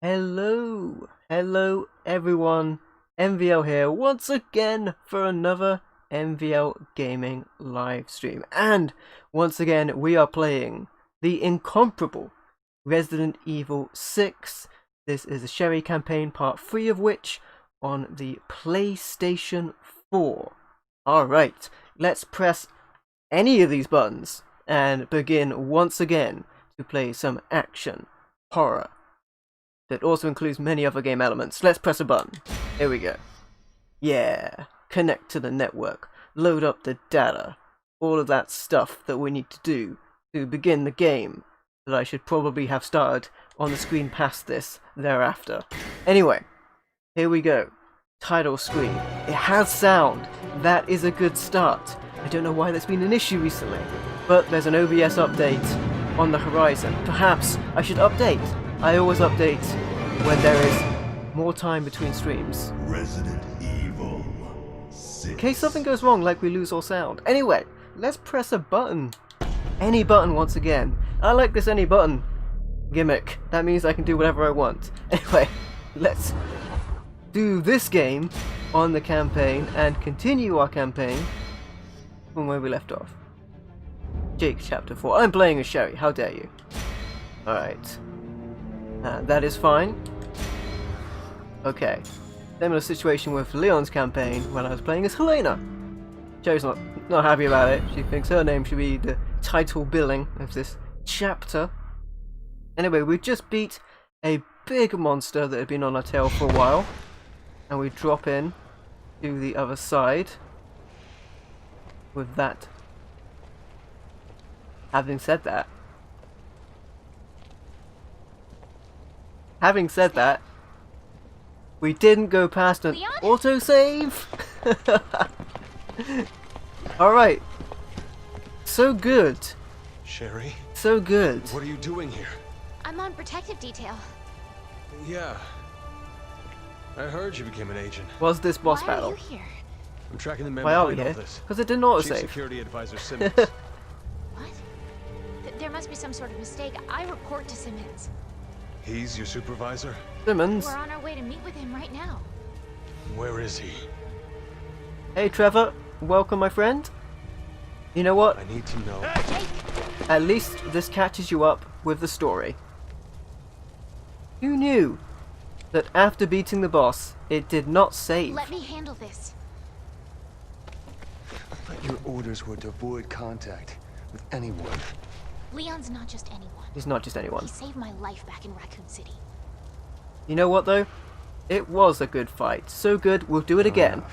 Hello everyone, MVL here once again for another MVL Gaming live stream. And once again we are playing the incomparable Resident Evil 6. This is a Sherry campaign, part 3 of which on the PlayStation 4. Alright, let's press any of these buttons and begin once again to play some action horror that also includes many other game elements. Let's press a button. Here we go. Yeah, connect to the network, load up the data, all of that stuff that we need to do to begin the game that I should probably have started on the screen past this thereafter. Anyway, here we go. Title screen. It has sound. That is a good start. I don't know why that's been an issue recently, but there's an OBS update on the horizon. Perhaps I should update. I always update when there is more time between streams. Resident Evil 6. In case something goes wrong, like we lose all sound. Anyway, let's press a button. Any button once again. I like this any button gimmick. That means I can do whatever I want. Anyway, let's do this game on the campaign and continue our campaign from where we left off. Jake Chapter 4. I'm playing as Sherry. How dare you? Alright. That is fine. Okay. Similar situation with Leon's campaign when I was playing as Helena. Sherry's not happy about it. She thinks her name should be the title billing of this chapter. Anyway, we just beat a big monster that had been on our tail for a while. And we drop in to the other side with that. Having said that, we didn't go past an autosave. Alright. So good. Sherry? So good. What are you doing here? I'm on protective detail. Yeah. I heard you became an agent. Was this boss Why battle? are you here? I'm tracking the man Why are we behind here? all this. Because it didn't Chief autosave. Security Advisor Simmons. What? There must be some sort of mistake. I report to Simmons. He's your supervisor? Simmons. We're on our way to meet with him right now. Where is he? Hey Trevor, welcome my friend. You know what? I need to know. Jake! At least this catches you up with the story. Who knew that after beating the boss, it did not save? Let me handle this. Your orders were to avoid contact with anyone. Leon's not just anyone. He's not just anyone. He saved my life back in Raccoon City. You know what though? It was a good fight. So good, we'll do it again.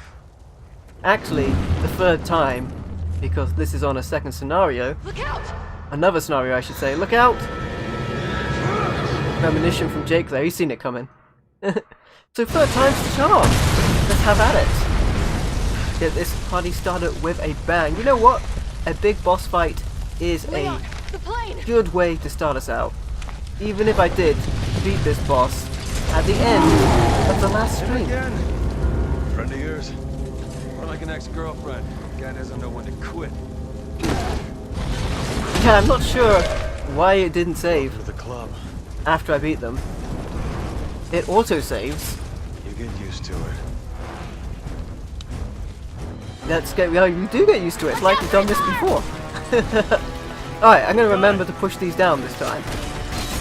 Actually, the third time, because this is on a second scenario. Look out! Another scenario, I should say. Look out! Premonition from Jake there, he's seen it coming. So third time's the charm. Let's have at it. Get this party started with a bang. You know what? A big boss fight is Leon, a the plane! good way to start us out. Even if I did beat this boss at the end of the last stream. Again? Friend of yours? Or like an ex-girlfriend? Guy doesn't know when to quit. Yeah, I'm not sure why it didn't save To the club. after I beat them. It auto-saves. You get used to it. Well, you do get used to it. It's like you've done this before. Alright, I'm going to remember to push these down this time.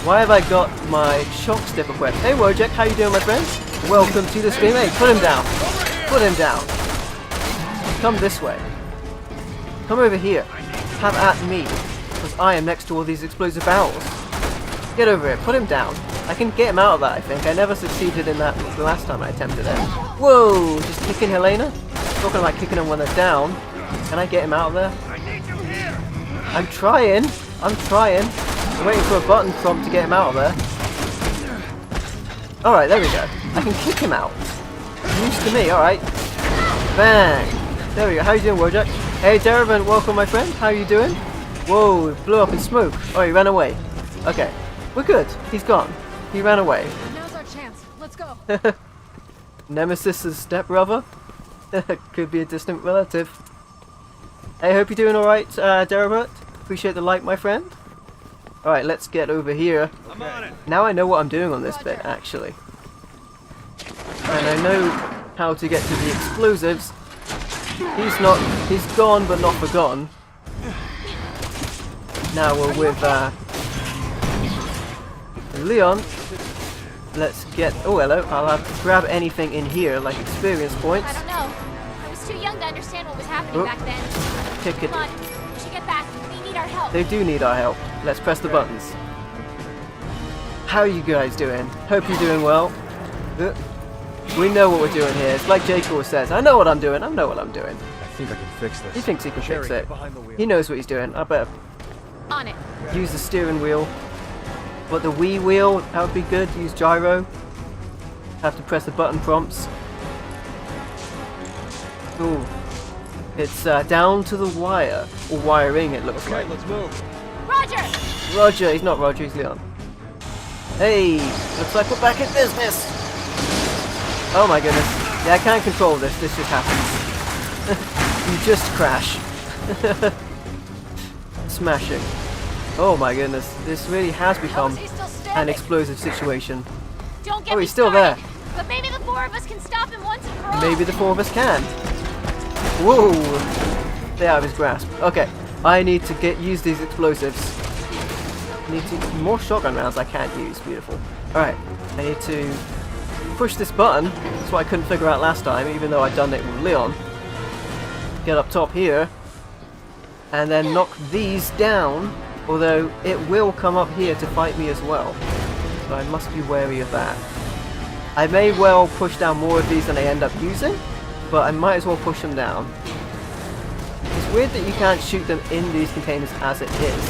Why have I got my shock stick equipped? Hey Wojak, how you doing my friend? Welcome to the stream. Hey, put him down. Put him down. Come this way. Come over here. Have at me. Because I am next to all these explosive barrels. Get over here. Put him down. I can get him out of that, I think. I never succeeded in that the last time I attempted it. Whoa! Just kicking Helena? Talking about kicking them when they're down. Can I get him out of there? I'm trying. I'm waiting for a button prompt to get him out of there. Alright, there we go. I can kick him out. News to me, alright. Bang! There we go. How you doing, Wojak? Hey, Derevin, welcome, my friend. How you doing? Whoa, it blew up in smoke. Oh, he ran away. Okay. We're good. He's gone. He ran away. Now's our chance. Let's go. Nemesis' stepbrother? Could be a distant relative. Hey, hope you're doing alright, Derevert. Appreciate the like, my friend. Alright, let's get over here. I'm on it. Now I know what I'm doing on this bit, actually. And I know how to get to the explosives. He's gone but not forgotten. Now we're with Leon. Let's get, oh hello, I'll have to grab anything in here, like experience points. I don't know. I was too young to understand what was happening back then. Kick it. Come on, we should get back. They need our help. They do need our help. Let's press the buttons. How are you guys doing? Hope you're doing well. We know what we're doing here. It's like Jake always says, I know what I'm doing, I know what I'm doing. I think I can fix this. He thinks he can fix Sherry, it. get behind the wheel. He knows what he's doing. I better On it. use the steering wheel. But the Wii wheel, that would be good. Use gyro. Have to press the button prompts. Ooh. It's down to the wire. Or wiring, it looks Okay, like. let's move. Roger! Roger, he's not Roger, he's Leon. Hey, looks like we're back in business. Oh my goodness. Yeah, I can't control this. This just happens. You just crash. Smashing. Oh my goodness. This really has become He still an standing. explosive situation. Don't get Oh, me he's still started. there. But maybe the four of us can stop him once and for all. Maybe the four of us can. Whoa! Stay out of his grasp. Okay, I need to use these explosives. I need to more shotgun rounds I can't use. Beautiful. Alright, I need to push this button. That's what I couldn't figure out last time, even though I'd done it with Leon. Get up top here. And then knock these down. Although it will come up here to fight me as well. So I must be wary of that. I may well push down more of these than I end up using, but I might as well push them down. It's weird that you can't shoot them in these containers as it is.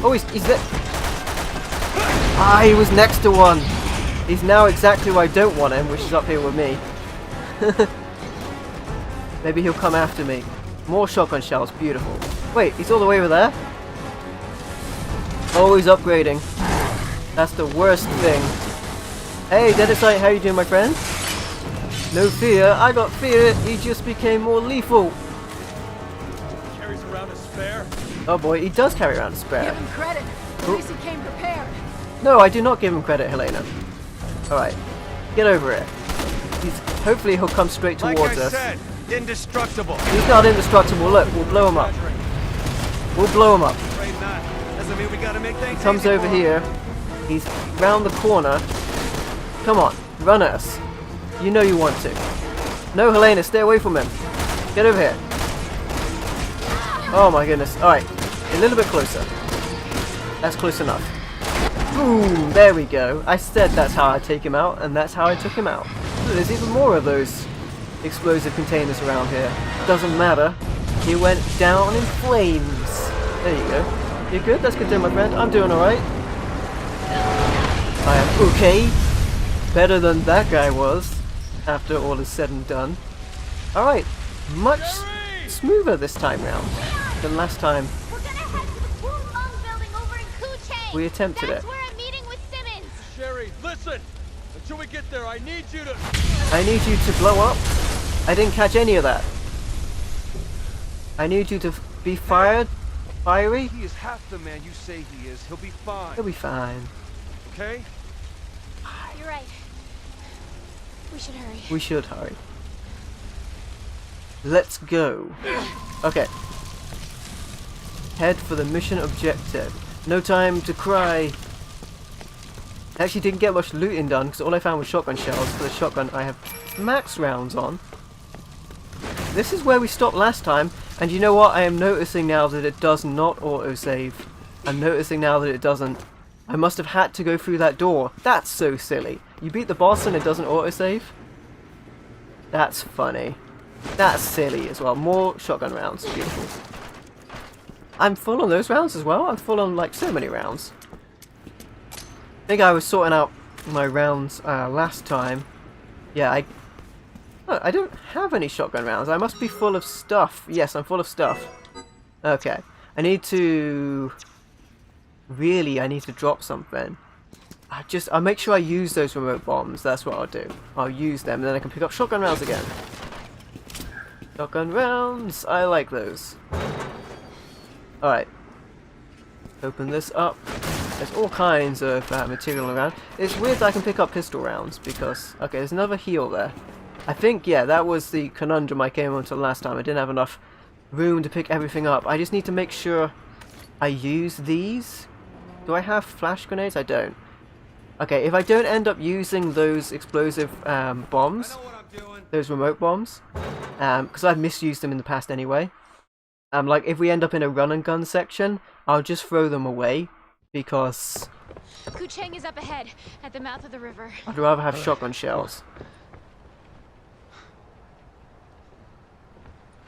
Oh, he's there. Ah, he was next to one. He's now exactly where I don't want him, which is up here with me. Maybe he'll come after me. More shotgun shells, beautiful. Wait, he's all the way over there? Oh, he's upgrading. That's the worst thing. Hey, Deadite, how you doing, my friend? No fear, I got fear, he just became more lethal. Carries around a spare. Oh boy, he does carry around a spare. Give him credit. At least he came prepared. No, I do not give him credit, Helena. Alright, get over it. Hopefully he'll come straight towards Like I us. said, indestructible. He's not indestructible, look, we'll blow him up. We'll blow him up. Afraid not. Doesn't mean we gotta make things He comes easy over for him. here. He's round the corner. Come on, run at us. You know you want to. No, Helena, stay away from him. Get over here. Oh my goodness. Alright, a little bit closer. That's close enough. Boom, there we go. I said that's how I take him out, and that's how I took him out. Ooh, there's even more of those explosive containers around here. Doesn't matter. He went down in flames. There you go. You good? That's good to my friend. I'm doing alright. I am okay. Better than that guy was, after all is said and done. Alright, much smoother this time round than last time We're gonna head to the Wu Lung building over in Kuchang. we attempted That's it. where I'm meeting with Simmons. Sherry, listen. Until we get there, I need you to. I need you to blow up. I didn't catch any of that. I need you to be fiery. He is half the man you say he is. He'll be fine. He'll be fine. Okay? You're right. We should hurry. We should hurry. Let's go. Okay. Head for the mission objective. No time to cry. I actually didn't get much looting done because all I found was shotgun shells. For the shotgun I have max rounds on. This is where we stopped last time, and you know what? I am noticing now that it does not autosave. I'm noticing now that it doesn't. I must have had to go through that door. That's so silly. You beat the boss and it doesn't autosave? That's funny. That's silly as well. More shotgun rounds. Beautiful. I'm full on those rounds as well. I'm full on like so many rounds. I think I was sorting out my rounds last time. Yeah, I don't have any shotgun rounds. I must be full of stuff. Yes, I'm full of stuff. Okay. I need to... Really, I need to drop something. I'll make sure I use those remote bombs. That's what I'll do. I'll use them, and then I can pick up shotgun rounds again. Shotgun rounds! I like those. Alright. Open this up. There's all kinds of material around. It's weird that I can pick up pistol rounds because... Okay, there's another heal there. I think, yeah, that was the conundrum I came onto last time. I didn't have enough room to pick everything up. I just need to make sure I use these. Do I have flash grenades? I don't. Okay, if I don't end up using those explosive bombs, those remote bombs, because I've misused them in the past anyway, like if we end up in a run and gun section, I'll just throw them away because Kucheng is up ahead at the mouth of the river. I'd rather have shotgun shells.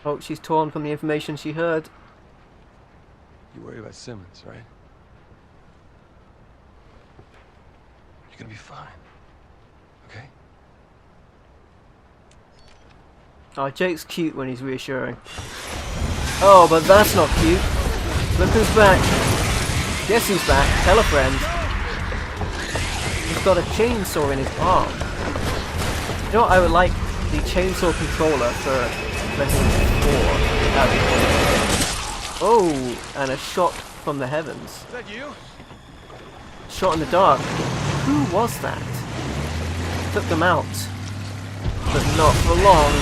Oh, she's torn from the information she heard. You worry about Simmons, right? You're gonna be fine. Okay? Oh, Jake's cute when he's reassuring. Oh, but that's not cute. Look who's back. Guess who's back? Tell a friend. He's got a chainsaw in his arm. You know what? I would like the chainsaw controller for Resident 4. That'd be cool. Oh, and a shot from the heavens. Is that you? Shot in the dark. Who was that? Took them out. But not for long.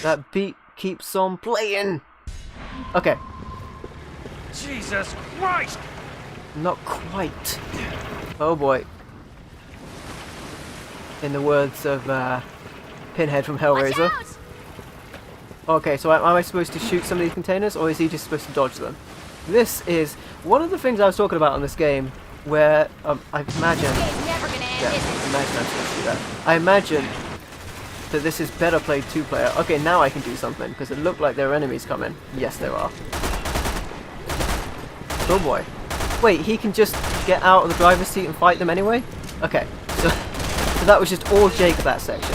That beat keeps on playing. Okay. Jesus Christ! Not quite. Oh boy. In the words of Pinhead from Watch Hellraiser. out! Okay, so am I supposed to shoot some of these containers, or is he just supposed to dodge them? This is one of the things I was talking about on this game, where I imagine... It's never gonna end, Yeah, is it? imagine I'm supposed to do that. I imagine that this is better played two-player. Okay, now I can do something, because it looked like there are enemies coming. Yes, there are. Oh boy. Wait, he can just get out of the driver's seat and fight them anyway? Okay, so that was just all Jake that section.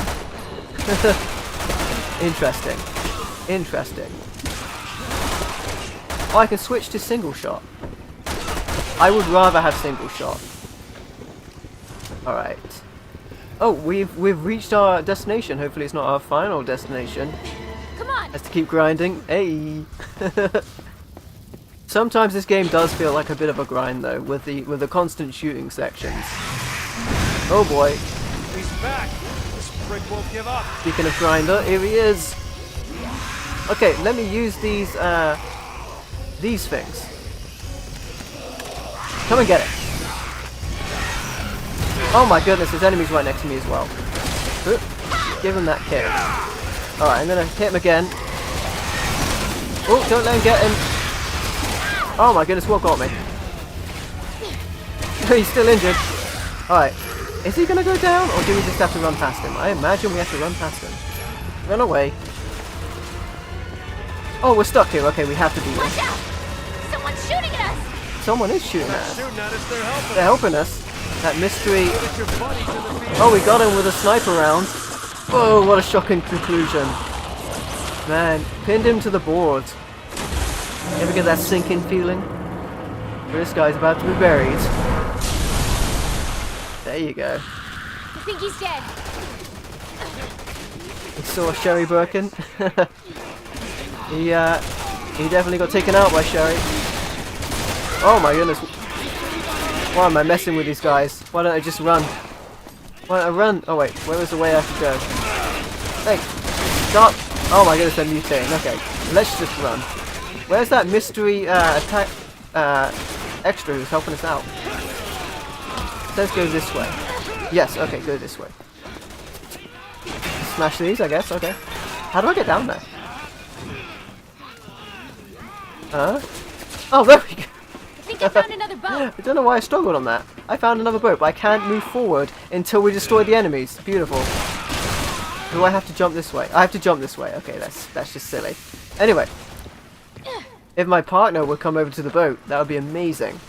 Interesting. Interesting. Oh, I can switch to single shot. I would rather have single shot. Alright. Oh, we've reached our destination. Hopefully it's not our final destination. Come on! Has to keep grinding. Hey. Sometimes this game does feel like a bit of a grind though, with the constant shooting sections. Oh boy. He's back! This prick won't give up! Speaking of grinder, here he is. Okay, let me use these things. Come and get it. Oh my goodness, there's enemies right next to me as well. Oop. Give him that kick. Alright, I'm gonna hit him again. Oh, don't let him get him. Oh my goodness, what got me? He's still injured. Alright. Is he gonna go down, or do we just have to run past him? I imagine we have to run past him. Run away. Oh, we're stuck here. Okay, we have to do Watch this. out! Someone's shooting at us! Someone is shooting at us. Shooting at us, they're helping! They're helping us. That mystery... Get your buddy to the field! Oh, we got him with a sniper round. Whoa, what a shocking conclusion. Man, pinned him to the board. Ever get that sinking feeling? This guy's about to be buried. There you go. I think he's dead. You saw Sherry Birkin? He definitely got taken out by Sherry. Oh my goodness. Why am I messing with these guys? Why don't I just run? Why don't I run? Oh wait, where was the way I could go? Hey, stop! Oh my goodness, they're mutating. Okay, let's just run. Where's that mystery attack extra who's helping us out? Let's go this way. Yes, okay, go this way. Smash these, I guess, okay. How do I get down there? Huh? Oh, there we go. I think I found another boat. I don't know why I struggled on that. I found another boat, but I can't move forward until we destroy the enemies. Beautiful. Do I have to jump this way? I have to jump this way. Okay, that's just silly. Anyway, if my partner would come over to the boat, that would be amazing.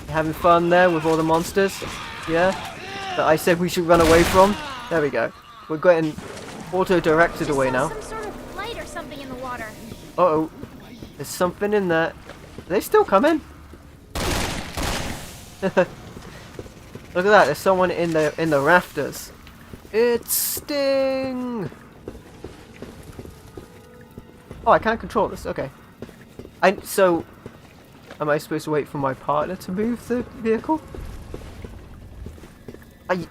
Having fun there with all the monsters, yeah? That I said we should run away from. There we go. We're getting auto-directed away now. Some sort of light or something in the water. Uh-oh. There's something in there. Are they still coming? Look at that, there's someone in the rafters. It's Sting! Oh, I can't control this, okay. So am I supposed to wait for my partner to move the vehicle?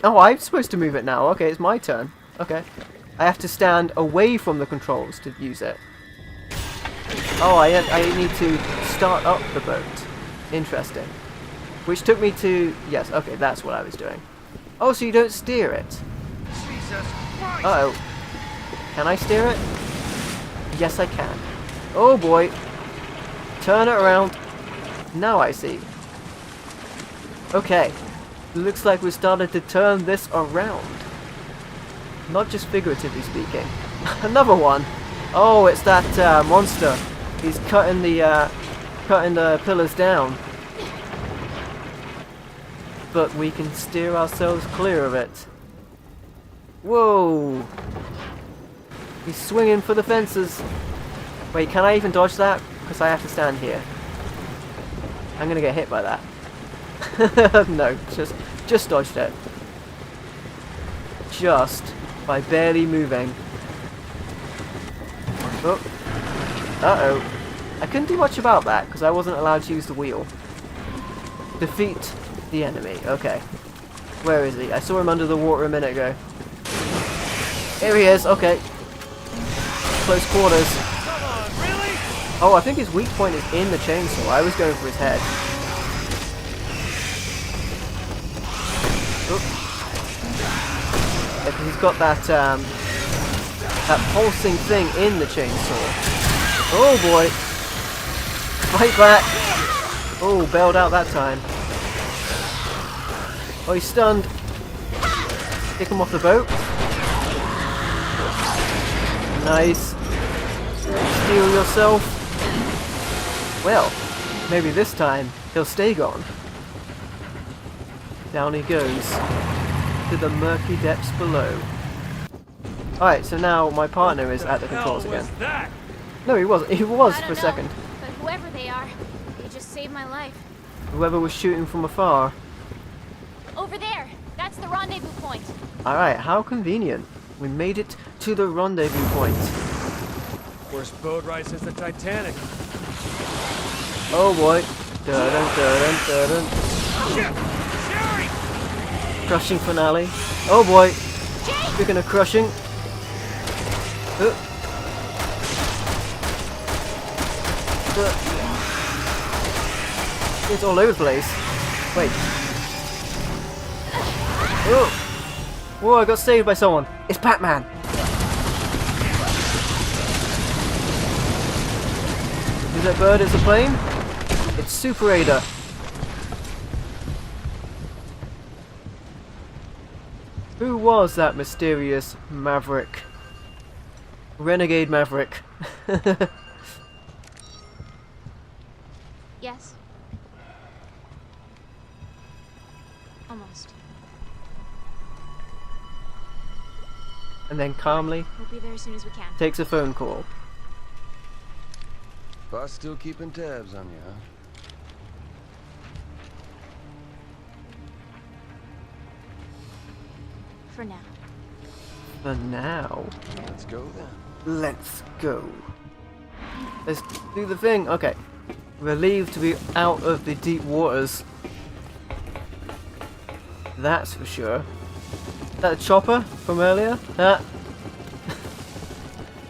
Oh, I'm supposed to move it now. Okay, it's my turn. Okay. I have to stand away from the controls to use it. Oh, I need to start up the boat. Interesting. Which took me to... Yes, okay, that's what I was doing. Oh, so you don't steer it. Uh-oh. Can I steer it? Yes, I can. Oh, boy. Turn it around. Now I see. Okay. Looks like we started to turn this around. Not just figuratively speaking. Another one. Oh, it's that monster. He's cutting the pillars down. But we can steer ourselves clear of it. Whoa! He's swinging for the fences. Wait, can I even dodge that? Because I have to stand here. I'm gonna get hit by that. No, just dodged it. Just by barely moving. Oh. Uh-oh. I couldn't do much about that because I wasn't allowed to use the wheel. Defeat the enemy. Okay. Where is he? I saw him under the water a minute ago. Here he is. Okay. Close quarters. Come on, really? Oh, I think his weak point is in the chainsaw. I was going for his head. Oop. Yeah, 'cause he's got that that pulsing thing in the chainsaw. Oh boy! Fight back! Oh, bailed out that time. Oh, he's stunned. Kick him off the boat. Nice. Steal yourself. Well, maybe this time he'll stay gone. Down he goes to the murky depths below. Alright, so now my partner is at the controls again. That? No, he wasn't. He was I for a don't know, second. but whoever they are, they just saved my life. Whoever was shooting from afar. Over there, that's the rendezvous point. Alright, how convenient. We made it to the rendezvous point. Worst boat ride since the Titanic. Oh boy. Dun, dun, dun, dun, dun. Crushing finale. Oh boy. Speaking of crushing. It's all over the place. Wait. Oh. Whoa, I got saved by someone. It's Batman. Is that bird? It's a plane? It's Super Ada. Who was that mysterious maverick? Renegade Maverick. Yes. Almost. And then calmly We'll be there as soon as we can. takes a phone call. Boss still keeping tabs on you, huh? For now. For now. Let's go then. Let's go. Let's do the thing. Okay. Relieved to be out of the deep waters. That's for sure. Is that a chopper from earlier? Ah.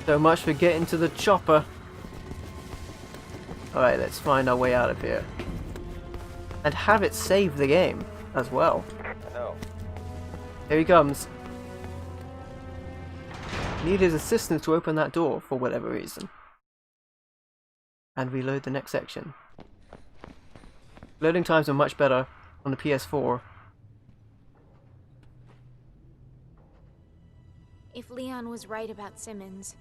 So much for getting to the chopper. Alright, let's find our way out of here. And have it save the game as well. No. Here he comes. Need his assistance to open that door for whatever reason. And reload the next section. Loading times are much better on the PS4. If Leon was right about Simmons,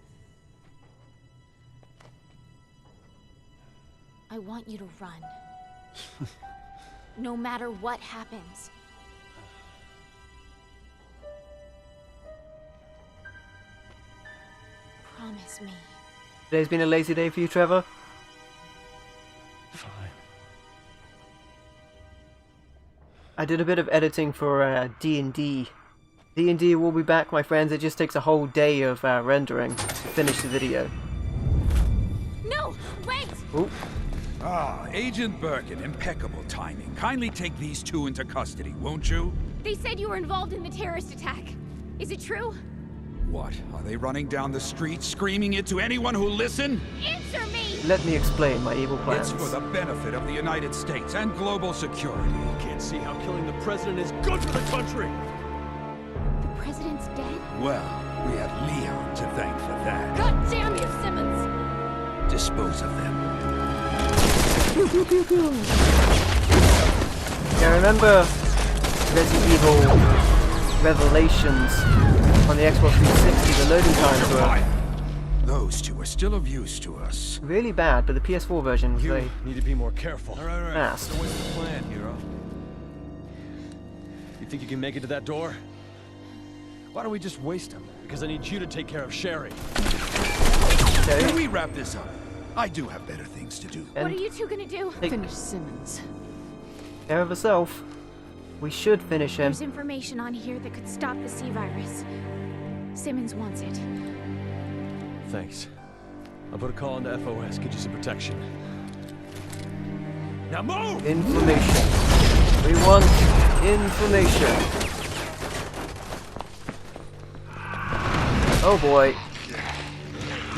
I want you to run. No matter what happens. Promise me. Today's been a lazy day for you, Trevor? Fine. I did a bit of editing for D&D. D&D will be back, my friends. It just takes a whole day of rendering to finish the video. No! Wait! Ooh. Agent Birkin, impeccable timing. Kindly take these two into custody, won't you? They said you were involved in the terrorist attack. Is it true? What? Are they running down the street screaming it to anyone who'll listen? Answer me! Let me explain my evil plans. It's for the benefit of the United States and global security. Can't see how killing the president is good for the country. The president's dead? Well, we have Leon to thank for that. God damn you, Simmons! Dispose of them. Yeah, remember Resident Evil Revelations on the Xbox 360, the loading times were Those two are still of use to us. really bad, but the PS4 version was You very need to be more careful. All right. fast. So what's the plan, hero? You think you can make it to that door? Why don't we just waste him? Because I need you to take care of Sherry. Okay. Can we wrap this up? I do have better things to do. What are you two gonna do? Finish Simmons. Care of herself. We should finish him. There's information on here that could stop the C-virus. Simmons wants it. Thanks. I'll put a call into FOS, get you some protection. Now move! Information. We want information. Oh boy.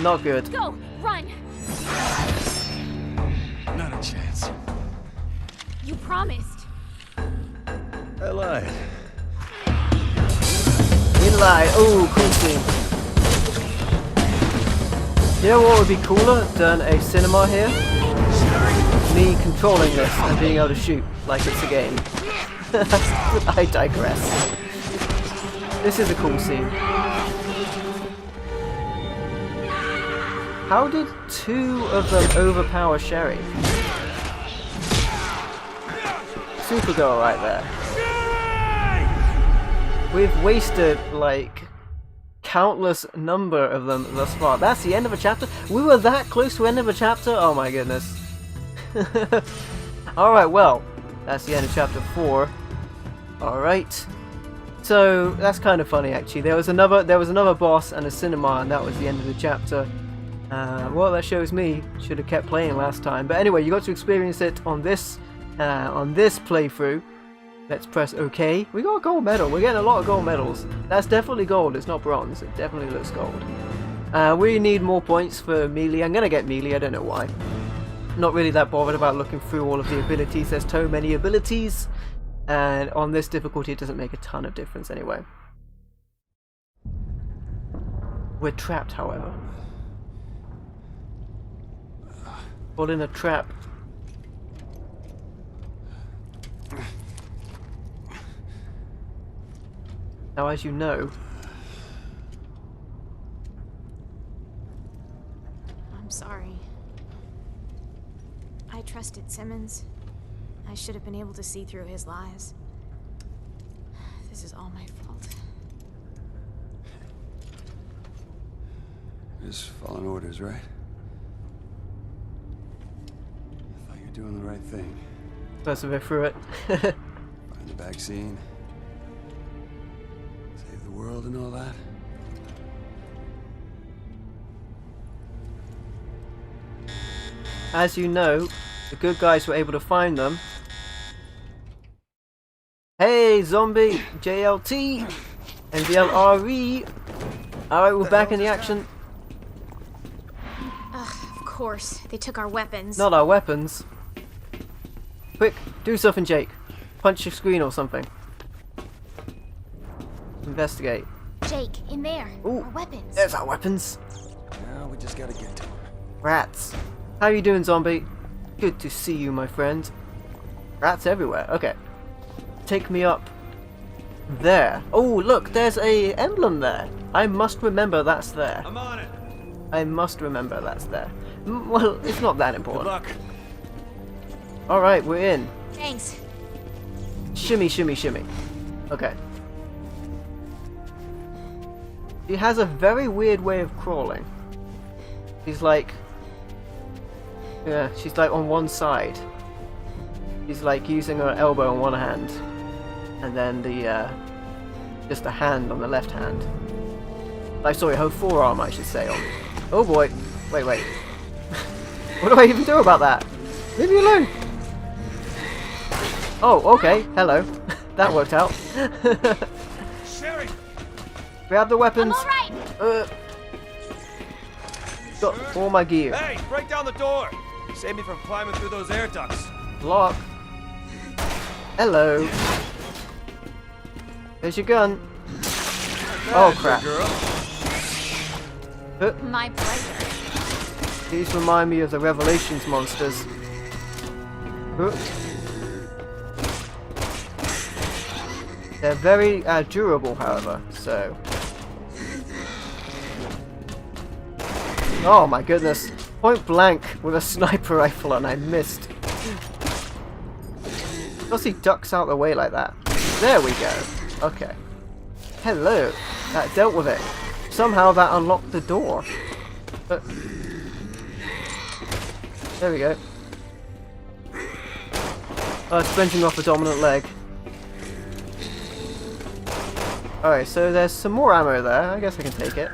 Not good. Go! Run! Not a chance. You promised. I lied. Inline. Oh, cool scene. You know what would be cooler than a cinema here? Me controlling this and being able to shoot like it's a game. I digress. This is a cool scene. How did two of them overpower Sherry? Supergirl right there. We've wasted, like, countless number of them thus far. That's the end of a chapter? We were that close to the end of a chapter? Oh my goodness. Alright, well, that's the end of chapter 4. Alright. So, that's kind of funny actually. There was another boss and a cinema, and that was the end of the chapter. Well, that shows me. Should have kept playing last time. But anyway, you got to experience it on this playthrough. Let's press OK. We got a gold medal. We're getting a lot of gold medals. That's definitely gold. It's not bronze. It definitely looks gold. We need more points for melee. I'm gonna get melee. I don't know why. Not really that bothered about looking through all of the abilities. There's so many abilities, and on this difficulty, it doesn't make a ton of difference anyway. We're trapped, however. Caught in a trap. Now, as you know, I'm sorry. I trusted Simmons. I should have been able to see through his lies. This is all my fault. Just following orders, right? I thought you were doing the right thing. persevere through it. Find the vaccine. Save the world and all that. As you know, the good guys were able to find them. Hey, zombie! JLT! NVLRE! Alright, we're back in the action. Of course, they took our weapons. Not our weapons. Quick, do something, Jake. Punch your screen or something. Investigate. Jake, in there. Ooh, our weapons. There's our weapons. Now we just gotta get to him. Rats. How you doing, zombie? Good to see you, my friend. Rats everywhere. Okay. Take me up there. Oh, look, there's a emblem there. I must remember that's there. I'm on it. I must remember that's there. Well, it's not that Good important. luck. Alright, we're in. Thanks. Shimmy, shimmy, shimmy. Okay. She has a very weird way of crawling. She's like... Yeah, she's like on one side. She's like using her elbow on one hand. And then the, just a hand on the left hand. Like, sorry, her forearm, I should say. Oh boy. Wait, wait. What do I even do about that? Leave me alone! Oh, okay. Hello. That worked out. Sherry! Grab the weapons. I'm alright! Got all my gear. Hey, break down the door! Save me from climbing through those air ducts. Lock. Hello. There's your gun. Oh crap. My pleasure. These remind me of the Revelations monsters. They're very durable, however, so... Oh my goodness. Point blank with a sniper rifle and I missed. Plus he ducks out the way like that. There we go. Okay. Hello. That dealt with it. Somehow that unlocked the door. There we go. Oh, it's wrenching off the dominant leg. Alright, so there's some more ammo there. I guess I can take it.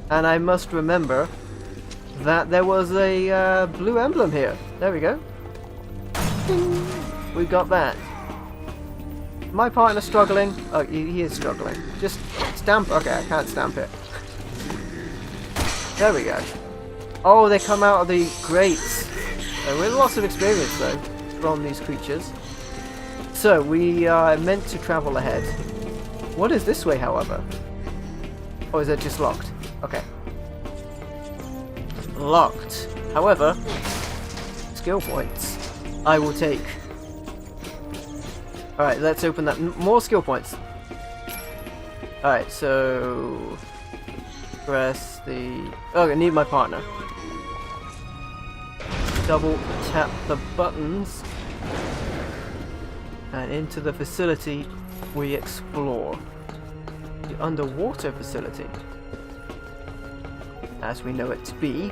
And I must remember that there was a blue emblem here. There we go. We got that. My partner struggling. Oh, he is struggling. Just stamp. Okay, I can't stamp it. There we go. Oh, they come out of the grates. With lots of experience, though, from these creatures. So, we are meant to travel ahead. What is this way, however? Or is it just locked? Okay. Locked. However, skill points I will take. Alright, let's open that. More skill points. Alright, so... press the... Oh, I need my partner. Double tap the buttons. And into the facility we explore. The underwater facility. As we know it to be.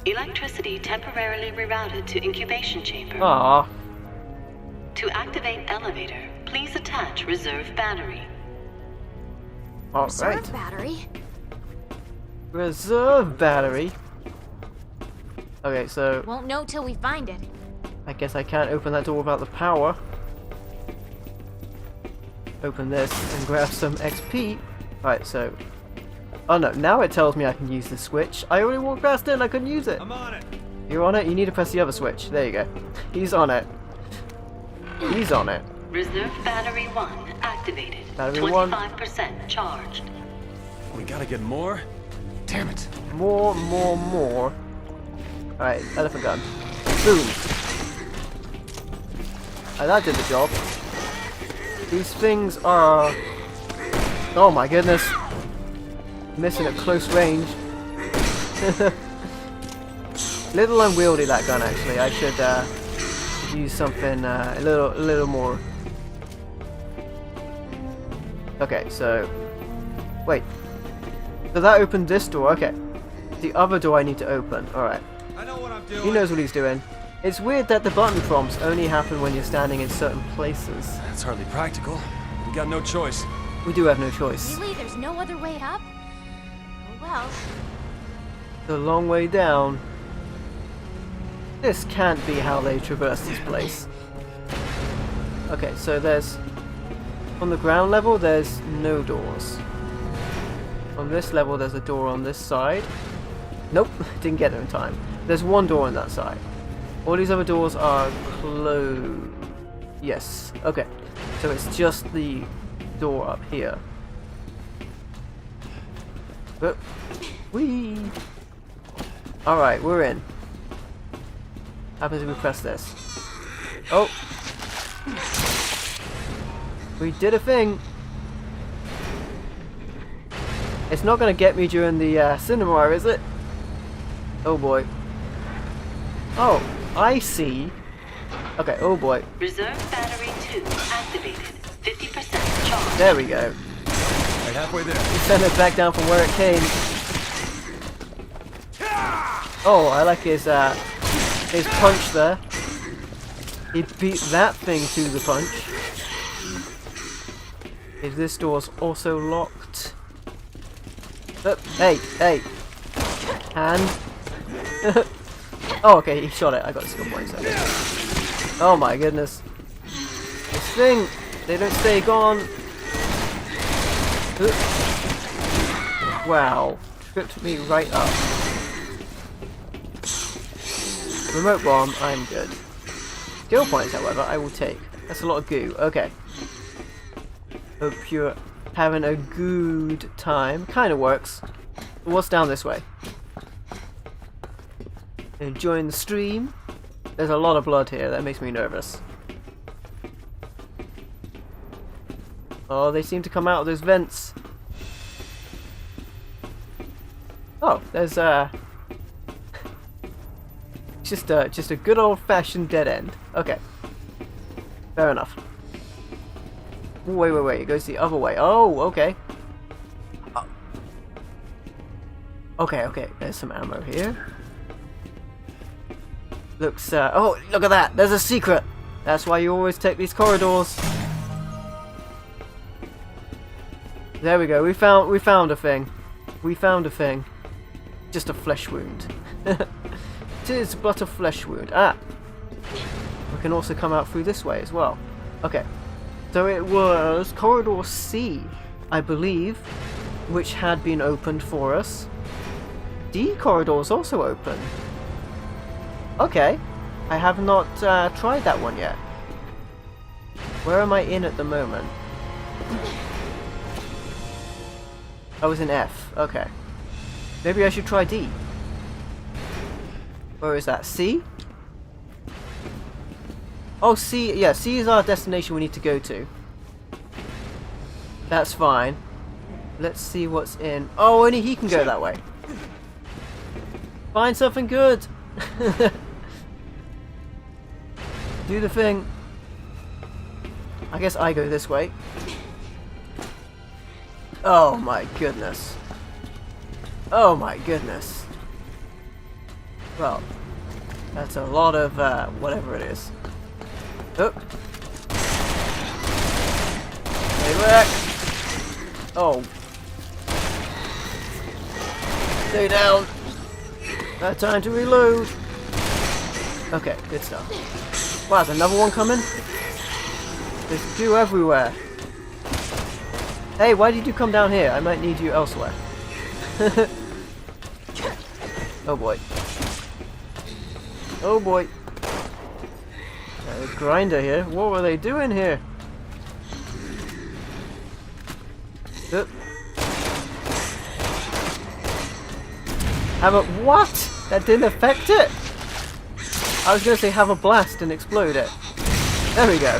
Electricity temporarily rerouted to incubation chamber. Ah. To activate elevator, please attach reserve battery. Alright. Reserve battery? Reserve battery. Okay, so Won't know till we find it. I guess I can't open that door without the power. Open this and grab some XP. Right, so... Oh no, now it tells me I can use the switch. I already walked past it and I couldn't use it. I'm on it. You're on it? You need to press the other switch. There you go. He's on it. He's on it. Reserve battery 1 activated. Battery 1. 25% charged. We gotta get more? Damn it. More. Alright, elephant gun. Boom. Oh, that did the job. These things are... Oh my goodness. Missing at close range. Little unwieldy, that gun, actually. I should use something a little more. Okay, so... Wait. So that opened this door, okay. The other door I need to open, alright. I know what I'm doing. He knows what he's doing. It's weird that the button prompts only happen when you're standing in certain places. That's hardly practical. We got no choice. We do have no choice. Really? There's no other way up? Oh well. The long way down. This can't be how they traverse this place. Okay, so there's... On the ground level, there's no doors. On this level, there's a door on this side. Nope, didn't get there in time. There's one door on that side. All these other doors are closed. Yes, okay. So it's just the door up here. Whee! Alright, we're in. Happens if we press this. Oh! We did a thing! It's not gonna get me during the cinema, is it? Oh boy. Oh, I see. Okay, oh boy. Reserve battery 2 activated. 50% charged. There we go. Right halfway there. We sent it back down from where it came. Oh, I like his punch there. He beat that thing to the punch. Is this door's also locked? Oh, hey. Hand. Oh, okay, he shot it. I got skill points. Okay. Oh my goodness. This thing, they don't stay gone. Wow, tripped me right up. Remote bomb, I'm good. Skill points, however, I will take. That's a lot of goo. Okay. Hope you're having a good time. Kind of works. What's down this way? Enjoying the stream. There's a lot of blood here. That makes me nervous. Oh, they seem to come out of those vents. Oh, there's just a good old-fashioned dead end. Okay, fair enough. Ooh, wait, it goes the other way. Oh, okay. Oh. Okay, there's some ammo here. Looks, oh, look at that! There's a secret! That's why you always take these corridors. There we go, we found a thing. We found a thing. Just a flesh wound. It is but a flesh wound. Ah! We can also come out through this way as well. Okay. So it was Corridor C, I believe, which had been opened for us. D corridor is also open. Okay. I have not tried that one yet. Where am I in at the moment? I was in F. Okay. Maybe I should try D. Where is that? C? Oh, C. Yeah, C is our destination we need to go to. That's fine. Let's see what's in. Oh, only he can go that way. Find something good. Do the thing. I guess I go this way. Oh my goodness. Oh my goodness. Well, that's a lot of whatever it is. Oh. Stay back. Oh. Stay down. Time to reload. Okay, good stuff. Wow, there's another one coming? There's goo everywhere. Hey, why did you come down here? I might need you elsewhere. Oh boy. Oh boy. A grinder here. What were they doing here? Oop. Have a what? That didn't affect it? I was gonna say have a blast and explode it. There we go.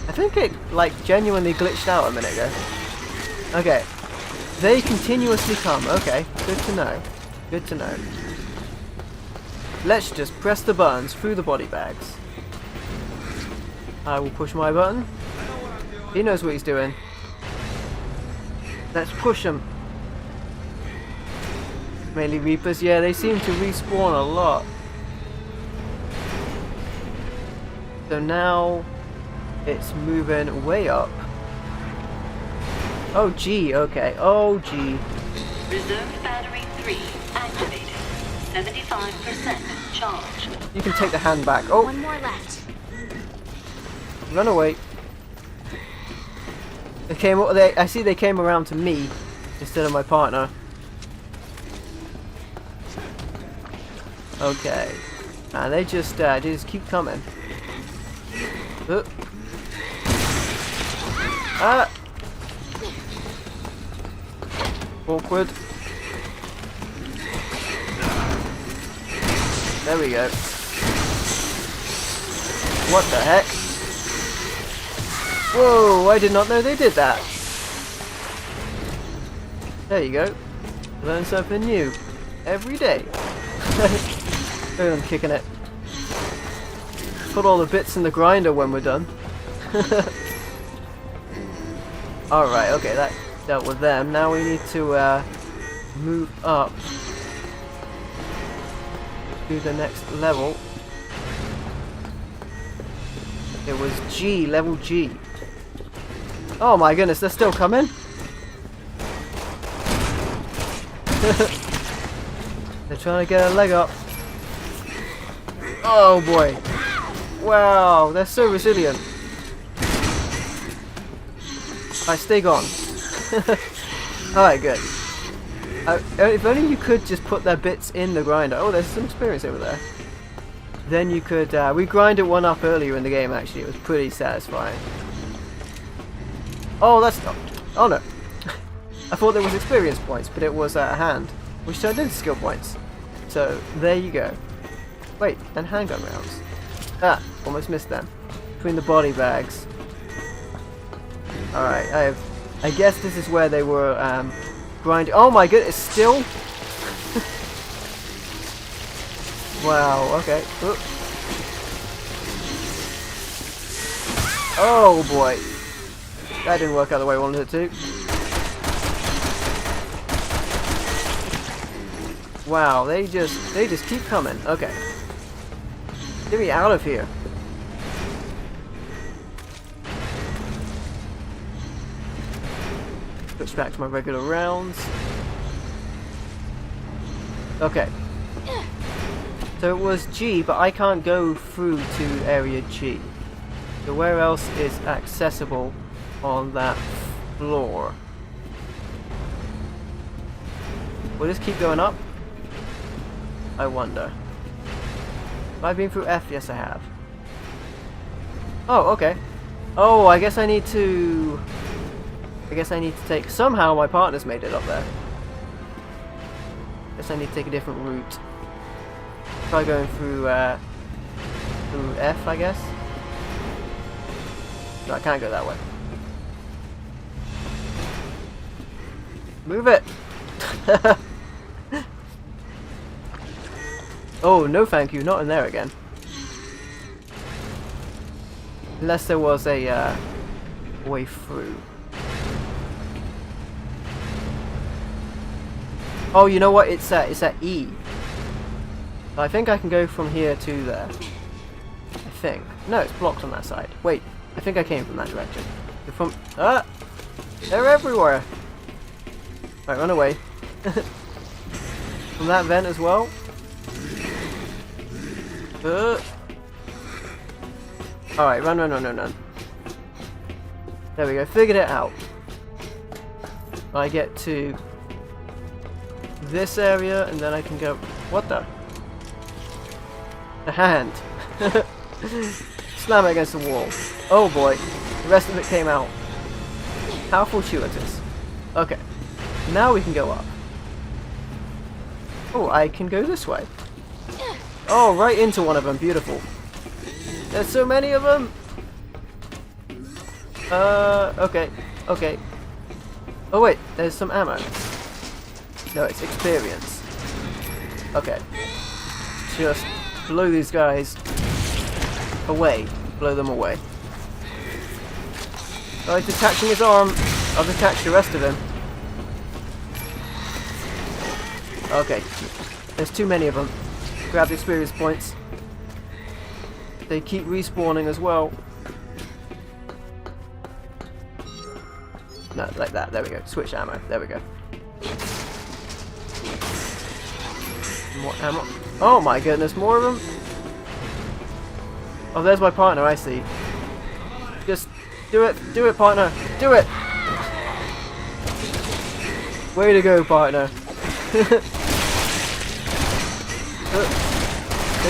I think it like genuinely glitched out a minute ago. Okay. They continuously come. Okay. Good to know. Good to know. Let's just press the buttons through the body bags. I will push my button. He knows what he's doing. Let's push him. Mainly Reapers. Yeah, they seem to respawn a lot. So now it's moving way up. Oh G, okay. Oh G. Reserve battery 3 activated. 75% charged. You can take the hand back. Oh, One more left. run away. They came. I see they came around to me instead of my partner. Okay, and they just keep coming. Ah. Awkward. There we go. What the heck? Whoa, I did not know they did that. There you go. Learn something new. Every day. I'm kicking it. Put all the bits in the grinder when we're done. Alright, okay, that dealt with them. Now we need to move up to the next level. It was G, level G. Oh my goodness, they're still coming? They're trying to get a leg up. Oh boy. Wow, they're so resilient. Alright, stay gone. Alright, good. If only you could just put their bits in the grinder. Oh, there's some experience over there. Then you could, we grinded one up earlier in the game actually, it was pretty satisfying. Oh, that's not, oh no. I thought there was experience points, but it was a hand, which turned into skill points. So, there you go. Wait, and handgun rounds. Ah, almost missed them. Between the body bags. Alright, I guess this is where they were, grinding. Oh my goodness, still? Wow, okay. Oop. Oh boy. That didn't work out the way I wanted it to. Wow, they just keep coming. Okay. Get me out of here. Switch back to my regular rounds. Okay. So it was G, but I can't go through to area G. So where else is accessible on that floor? Will this keep going up? I wonder. Have I been through F? Yes, I have. Oh, okay. Oh, I guess I need to take... Somehow my partner's made it up there. Guess I need to take a different route. Try going through F, I guess. No, I can't go that way. Move it! Oh, no thank you, not in there again. Unless there was a way through. Oh, you know what? It's at E. I think I can go from here to there. I think. No, it's blocked on that side. Wait, I think I came from that direction. You're from... Ah! They're everywhere! Right, run away. From that vent as well. Alright, run. There we go, figured it out. I get to this area, and then I can go... What the? A hand. Slam it against the wall. Oh boy. The rest of it came out. How fortuitous. Okay. Now we can go up. Oh, I can go this way. Oh, right into one of them. Beautiful. There's so many of them. Okay. Okay. Oh wait, there's some ammo. No, it's experience. Okay. Just blow these guys away. Blow them away. Oh, he's detaching his arm. I'll detach the rest of him. Okay. There's too many of them. Grab the experience points. They keep respawning as well. No, like that. There we go. Switch ammo. There we go. More ammo. Oh my goodness, more of them? Oh, there's my partner, I see. Just do it, partner. Do it! Way to go, partner. Take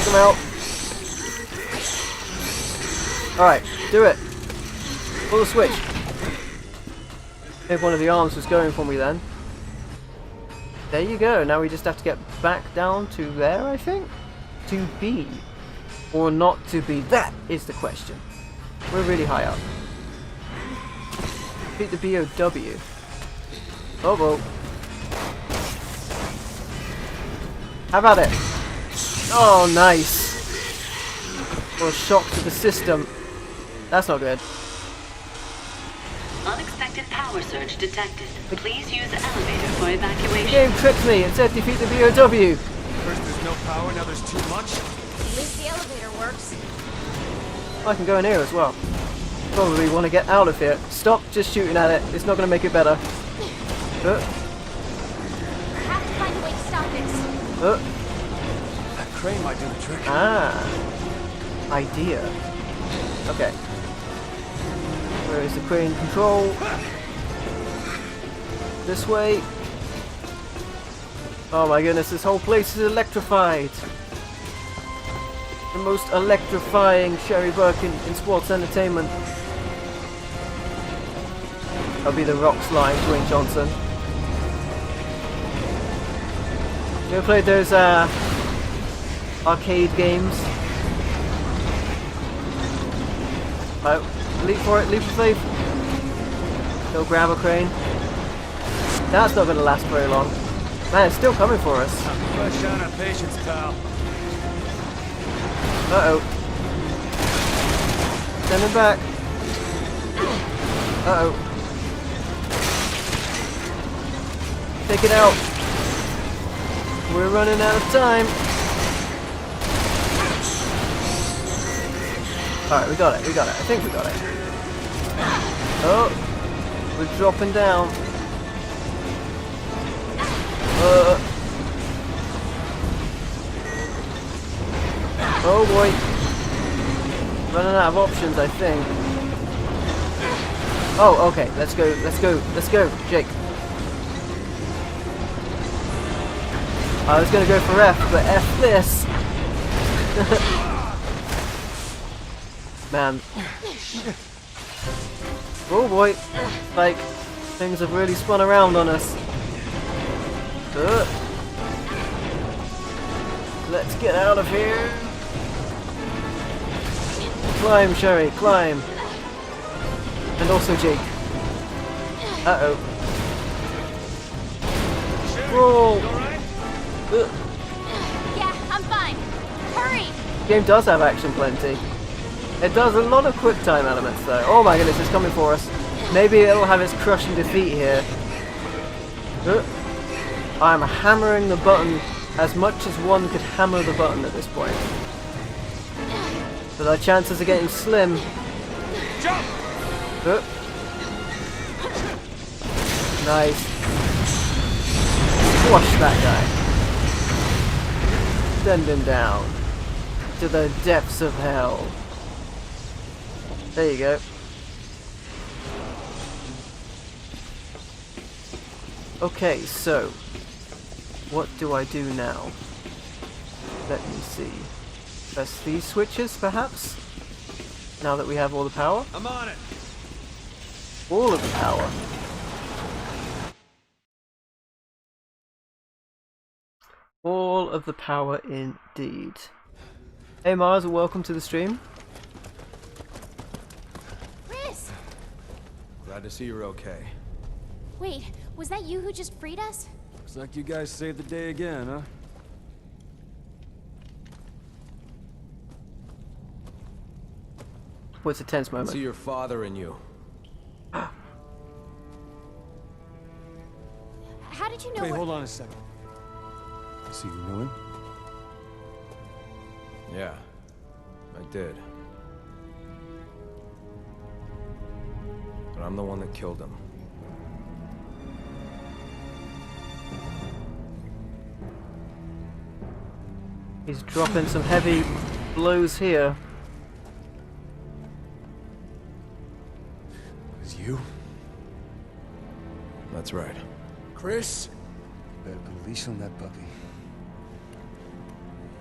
him out. Alright, do it. Pull the switch. If one of the arms was going for me then. There you go. Now we just have to get back down to there, I think? To B. Or not to be. That is the question. We're really high up. Beat the BOW. Oh, well. How about it? Oh, nice. Or a shock to the system. That's not good. Unexpected power surge detected. Please use the elevator for The evacuation. game tricked me and said defeat the BOW. First there's no power, now there's too much. At least the elevator works. I can go in here as well. Probably want to get out of here. Stop just shooting at it. It's not going to make it better. I have to find a way to stop this. crane might do the trick. Ah. Idea. Okay. Where is the crane control? This way. Oh my goodness, this whole place is electrified. The most electrifying Sherry Birkin in sports entertainment. That'll be the Rock Slime, Dwayne Johnson. You ever played those arcade games? Oh, leap for it, leap of faith. Go grab a crane. That's not going to last very long. Man, it's still coming for us. Fresh out of patience, pal. Uh-oh. Send him back. Uh-oh. Take it out. We're running out of time. Alright, we got it, we got it. I think we got it. Oh, we're dropping down. Oh boy. Running out of options, I think. Oh, okay, let's go, let's go, let's go, Jake. I was gonna go for F, but F this. Man. Oh boy. Like, things have really spun around on us. Let's get out of here. Climb, Sherry, climb. And also Jake. Uh-oh. Roll. Yeah, I'm fine. Hurry! The game does have action plenty. It does a lot of quick time elements though. Oh my goodness, it's coming for us. Maybe it'll have its crushing defeat here. I'm hammering the button as much as one could hammer the button at this point. But our chances are getting slim. Jump! Nice. Squash that guy. Send him down to the depths of hell. There you go. Okay, so what do I do now? Let me see. Press these switches, perhaps? Now that we have all the power? I'm on it. All of the power. All of the power indeed. Hey Mars, welcome to the stream. Chris! Glad to see you're okay. Wait, was that you who just freed us? Looks like you guys saved the day again, huh? What's a tense moment? See your father in you. How did you know? Wait, hold on a second. So you know him? Yeah, I did. But I'm the one that killed him. He's dropping some heavy blows here. It was you? That's right. Chris? Better put a leash on that puppy.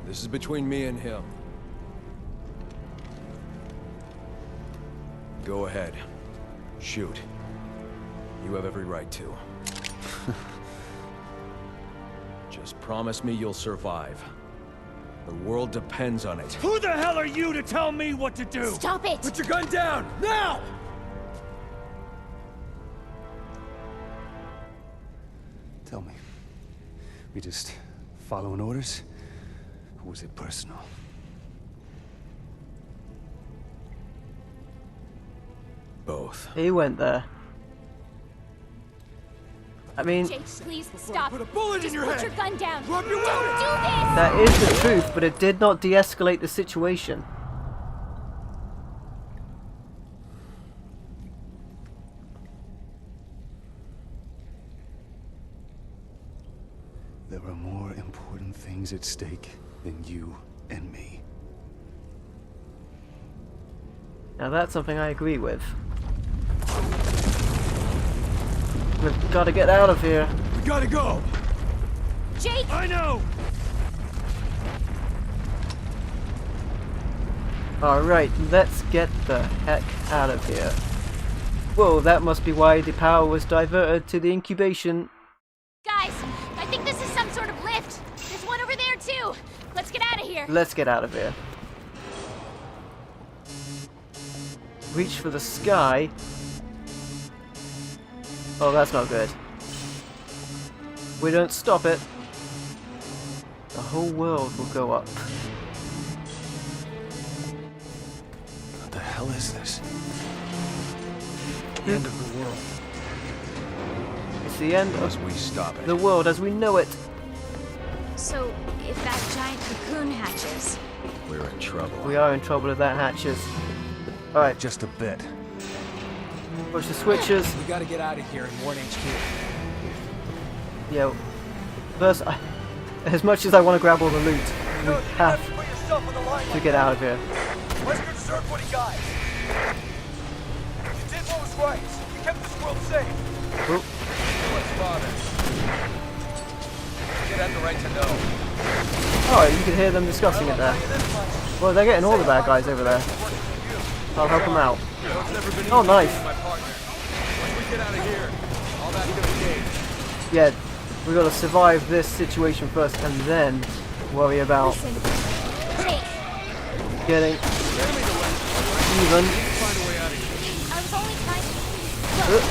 This is between me and him. Go ahead. Shoot. You have every right to. Just promise me you'll survive. The world depends on it. Who the hell are you to tell me what to do? Stop it! Put your gun down, now! Tell me. We just following orders? Or was it personal? Both. He went there. I mean, Jake, please stop. Put a bullet in your Put head. your gun down. Drop your Don't weapon. do this! that is the truth, but it did not de-escalate the situation. There are more important things at stake. than you and me. Now that's something I agree with. We've got to get out of here. We gotta go! Jake! I know! Alright, let's get the heck out of here. Whoa, that must be why the power was diverted to the incubation. Guys, I think this is some sort of lift. There's one over there too. Let's get out of here. Let's get out of here. Reach for the sky. Oh, that's not good. We don't stop it. The whole world will go up. What the hell is this? The end of the world. It's the end Unless of we stop it. the world as we know it. So, if that giant cocoon hatches, We're in trouble. We are in trouble if that hatches. Alright, Just a bit. push the switches. We gotta get out of here and warn HQ. Yo. First, as much as I want to grab all the loot, we have to get out of here. Let's conserve what he got. You did what was right. You kept this world safe. Oop. What's father? Kid had the right to know. Oh, you can hear them discussing it there. Well, they're getting all the bad guys over there. I'll help them out. Oh, nice. Once we get out of here, all that's gonna change. Yeah, we gotta survive this situation first and then worry about Listen, Jake, getting even. Find a way out of here. I was only trying to... Look,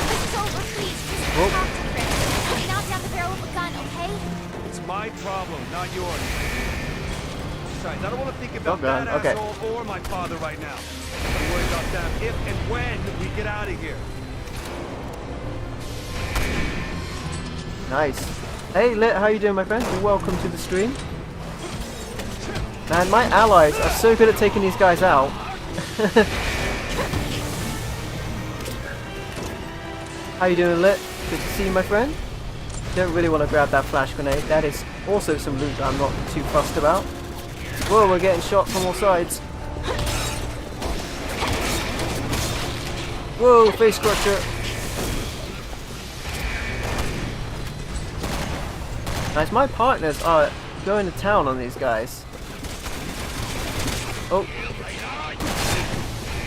this is over, please. Just Oh. talk to Chris. Put knock down the barrel of a gun, okay? It's my problem, not yours. Besides, I don't want to think about gun, that okay. asshole or my father right now. I'm worried about them if and when we get out of here. Nice. Hey, Lit, how you doing, my friend? Welcome to the stream. Man, my allies are so good at taking these guys out. How you doing, Lit? Good to see you, my friend. Don't really want to grab that flash grenade. That is also some loot that I'm not too fussed about. Whoa, we're getting shot from all sides. Whoa, face crusher. Nice, my partners are going to town on these guys. Oh.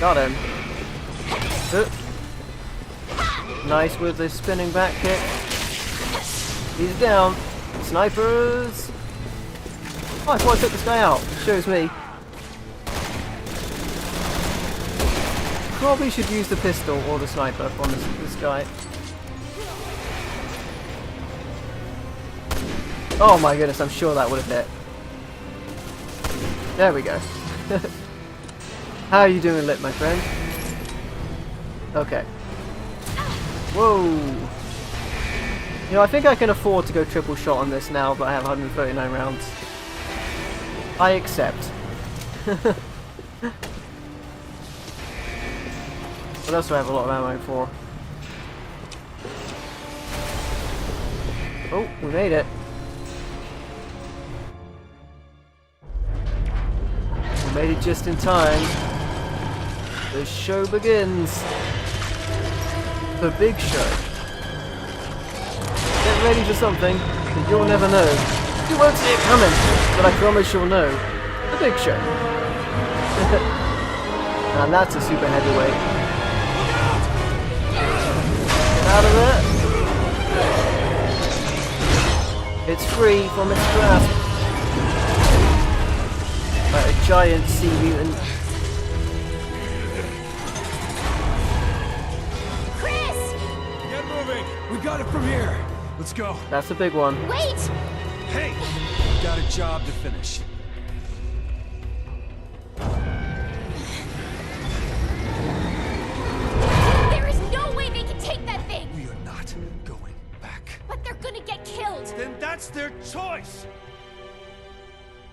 Got him. Nice with the spinning back kick. He's down. Snipers. Oh, I thought I took this guy out. Shows me. Probably should use the pistol or the sniper on this guy. Oh my goodness, I'm sure that would have hit. There we go. How are you doing, Lit, my friend? Okay. Whoa! You know, I think I can afford to go triple shot on this now, but I have 139 rounds. I accept. What else do I have a lot of ammo for? Oh, we made it. We made it just in time. The show begins. The big show. Get ready for something, and you'll never know. You won't see it coming, but I promise you'll know. The big show. And that's a super heavyweight. Get out of there. It's free from its grasp. By a giant sea mutant. Chris! Get moving! We got it from here. Let's go. That's a big one. Wait! Hey! We got a job to finish. There is no way they can take that thing! We are not going back. But they're gonna get killed! Then that's their choice!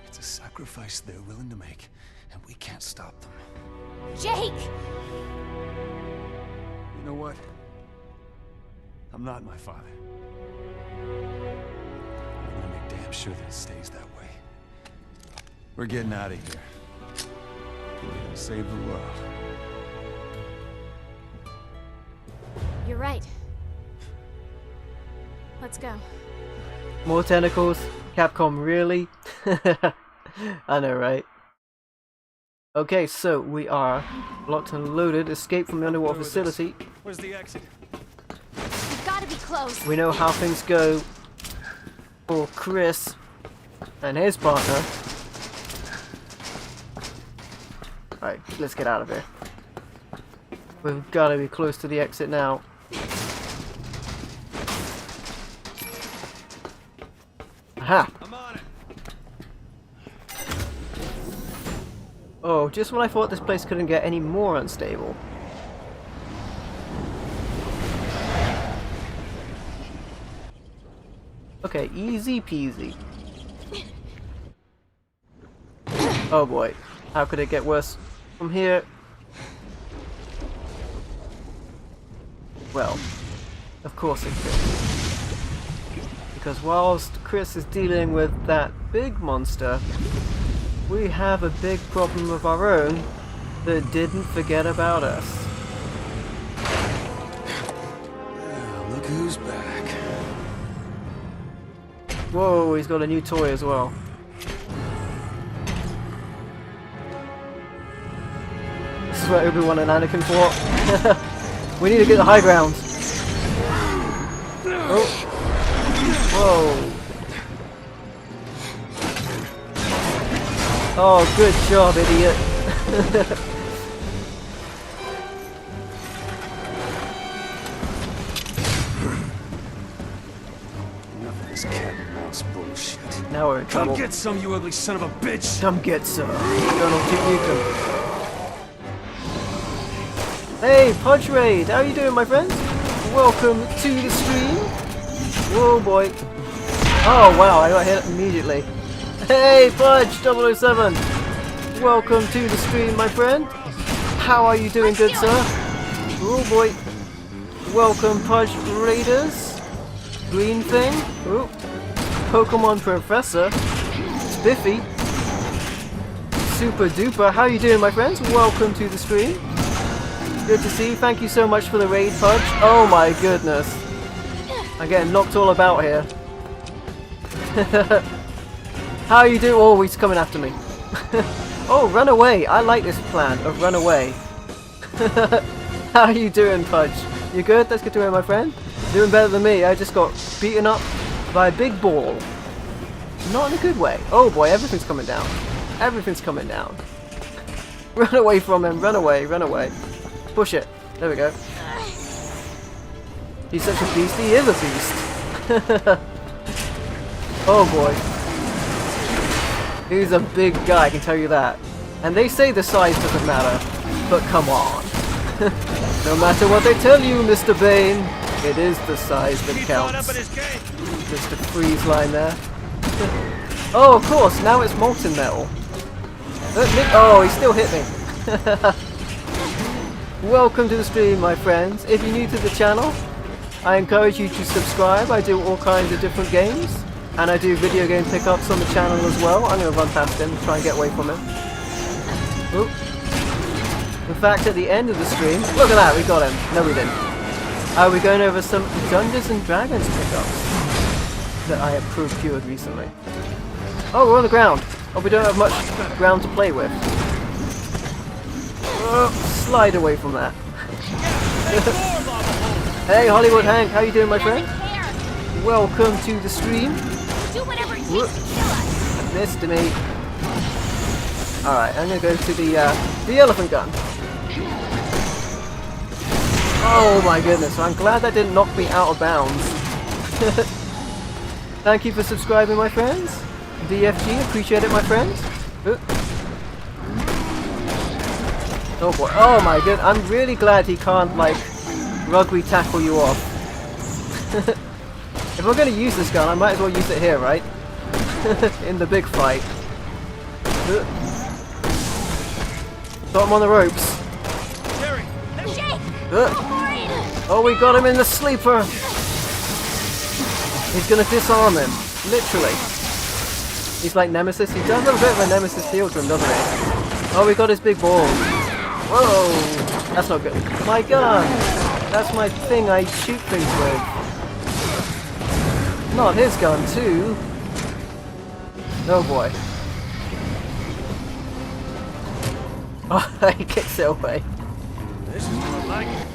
It's a sacrifice they're willing to make, and we can't stop them. Jake! You know what? I'm not my father. I'm gonna make damn sure that it stays that way. We're getting out of here. We're gonna save the world. You're right. Let's go. More tentacles? Capcom, really? I know, right? Okay, so we are locked and loaded. Escape from the underwater facility. Where's the exit? We've got to be close. We know how things go for Chris and his partner. Alright, let's get out of here. We've got to be close to the exit now. Aha! I'm on it. Oh, just when I thought this place couldn't get any more unstable. Okay, easy peasy. Oh boy, how could it get worse from here? Well, of course it could. Because whilst Chris is dealing with that big monster, we have a big problem of our own that didn't forget about us. Yeah, look who's back. Whoa, he's got a new toy as well. This is what Obi-Wan and Anakin fought. We need to get the high ground. Oh. Whoa. Oh, good job, idiot. Enough of this cat and mouse bullshit. Now we're in trouble. Come get some, you ugly son of a bitch! Come get some. Colonel Duke Nukem. Hey, Pudge Raid! How you doing, my friends? Welcome to the stream. Whoa, boy. Oh, wow, I got hit immediately. Hey, Pudge 007! Welcome to the stream, my friend. How are you doing, good sir? Oh, boy. Welcome, Pudge Raiders. Green thing. Ooh. Pokemon Professor. Spiffy. Super duper. How you doing, my friends? Welcome to the stream. Good to see you. Thank you so much for the raid, Pudge. Oh my goodness. I'm getting knocked all about here. How you doing? Oh, he's coming after me. Oh, run away. I like this plan of run away. How you doing, Pudge? You good? That's good to hear, my friend. Doing better than me. I just got beaten up by a big ball. Not in a good way. Oh boy, everything's coming down. Everything's coming down. Run away from him. Run away. Run away. Push it. There we go. He's such a beast. He is a beast. Oh boy. He's a big guy, I can tell you that. And they say the size doesn't matter. But come on. No matter what they tell you, Mr. Bane, it is the size that counts. Just a freeze line there. Oh, of course, now it's molten metal. Oh, he still hit me. Welcome to the stream, my friends. If you're new to the channel, I encourage you to subscribe. I do all kinds of different games, and I do video game pickups on the channel as well. I'm going to run past him, try and get away from him. Oop. In fact, at the end of the stream, look at that, we got him. No, we didn't. We're going over some Dungeons and Dragons pickups that I have procured recently. Oh, we're on the ground. Oh, we don't have much ground to play with. Oh, slide away from that. Hey, Hollywood Hank, how you doing, my friend? Welcome to the stream. Do whatever it takes to kill us. Missed me. Alright, I'm gonna go to the elephant gun. Oh my goodness, I'm glad that didn't knock me out of bounds. Thank you for subscribing, my friends. DFG, appreciate it, my friends. Oh boy, oh my god, I'm really glad he can't, like, rugby tackle you off. If I'm gonna use this gun, I might as well use it here, right? In the big fight. Got him on the ropes. Oh, we got him in the sleeper. He's gonna disarm him, literally. He's like Nemesis. He does have a bit of a Nemesis feel to him, doesn't he? Oh, we got his big balls. Whoa! That's not good. My gun! That's my thing I shoot things with. Not his gun, too. Oh boy. Oh, he kicks it away. This is more like it.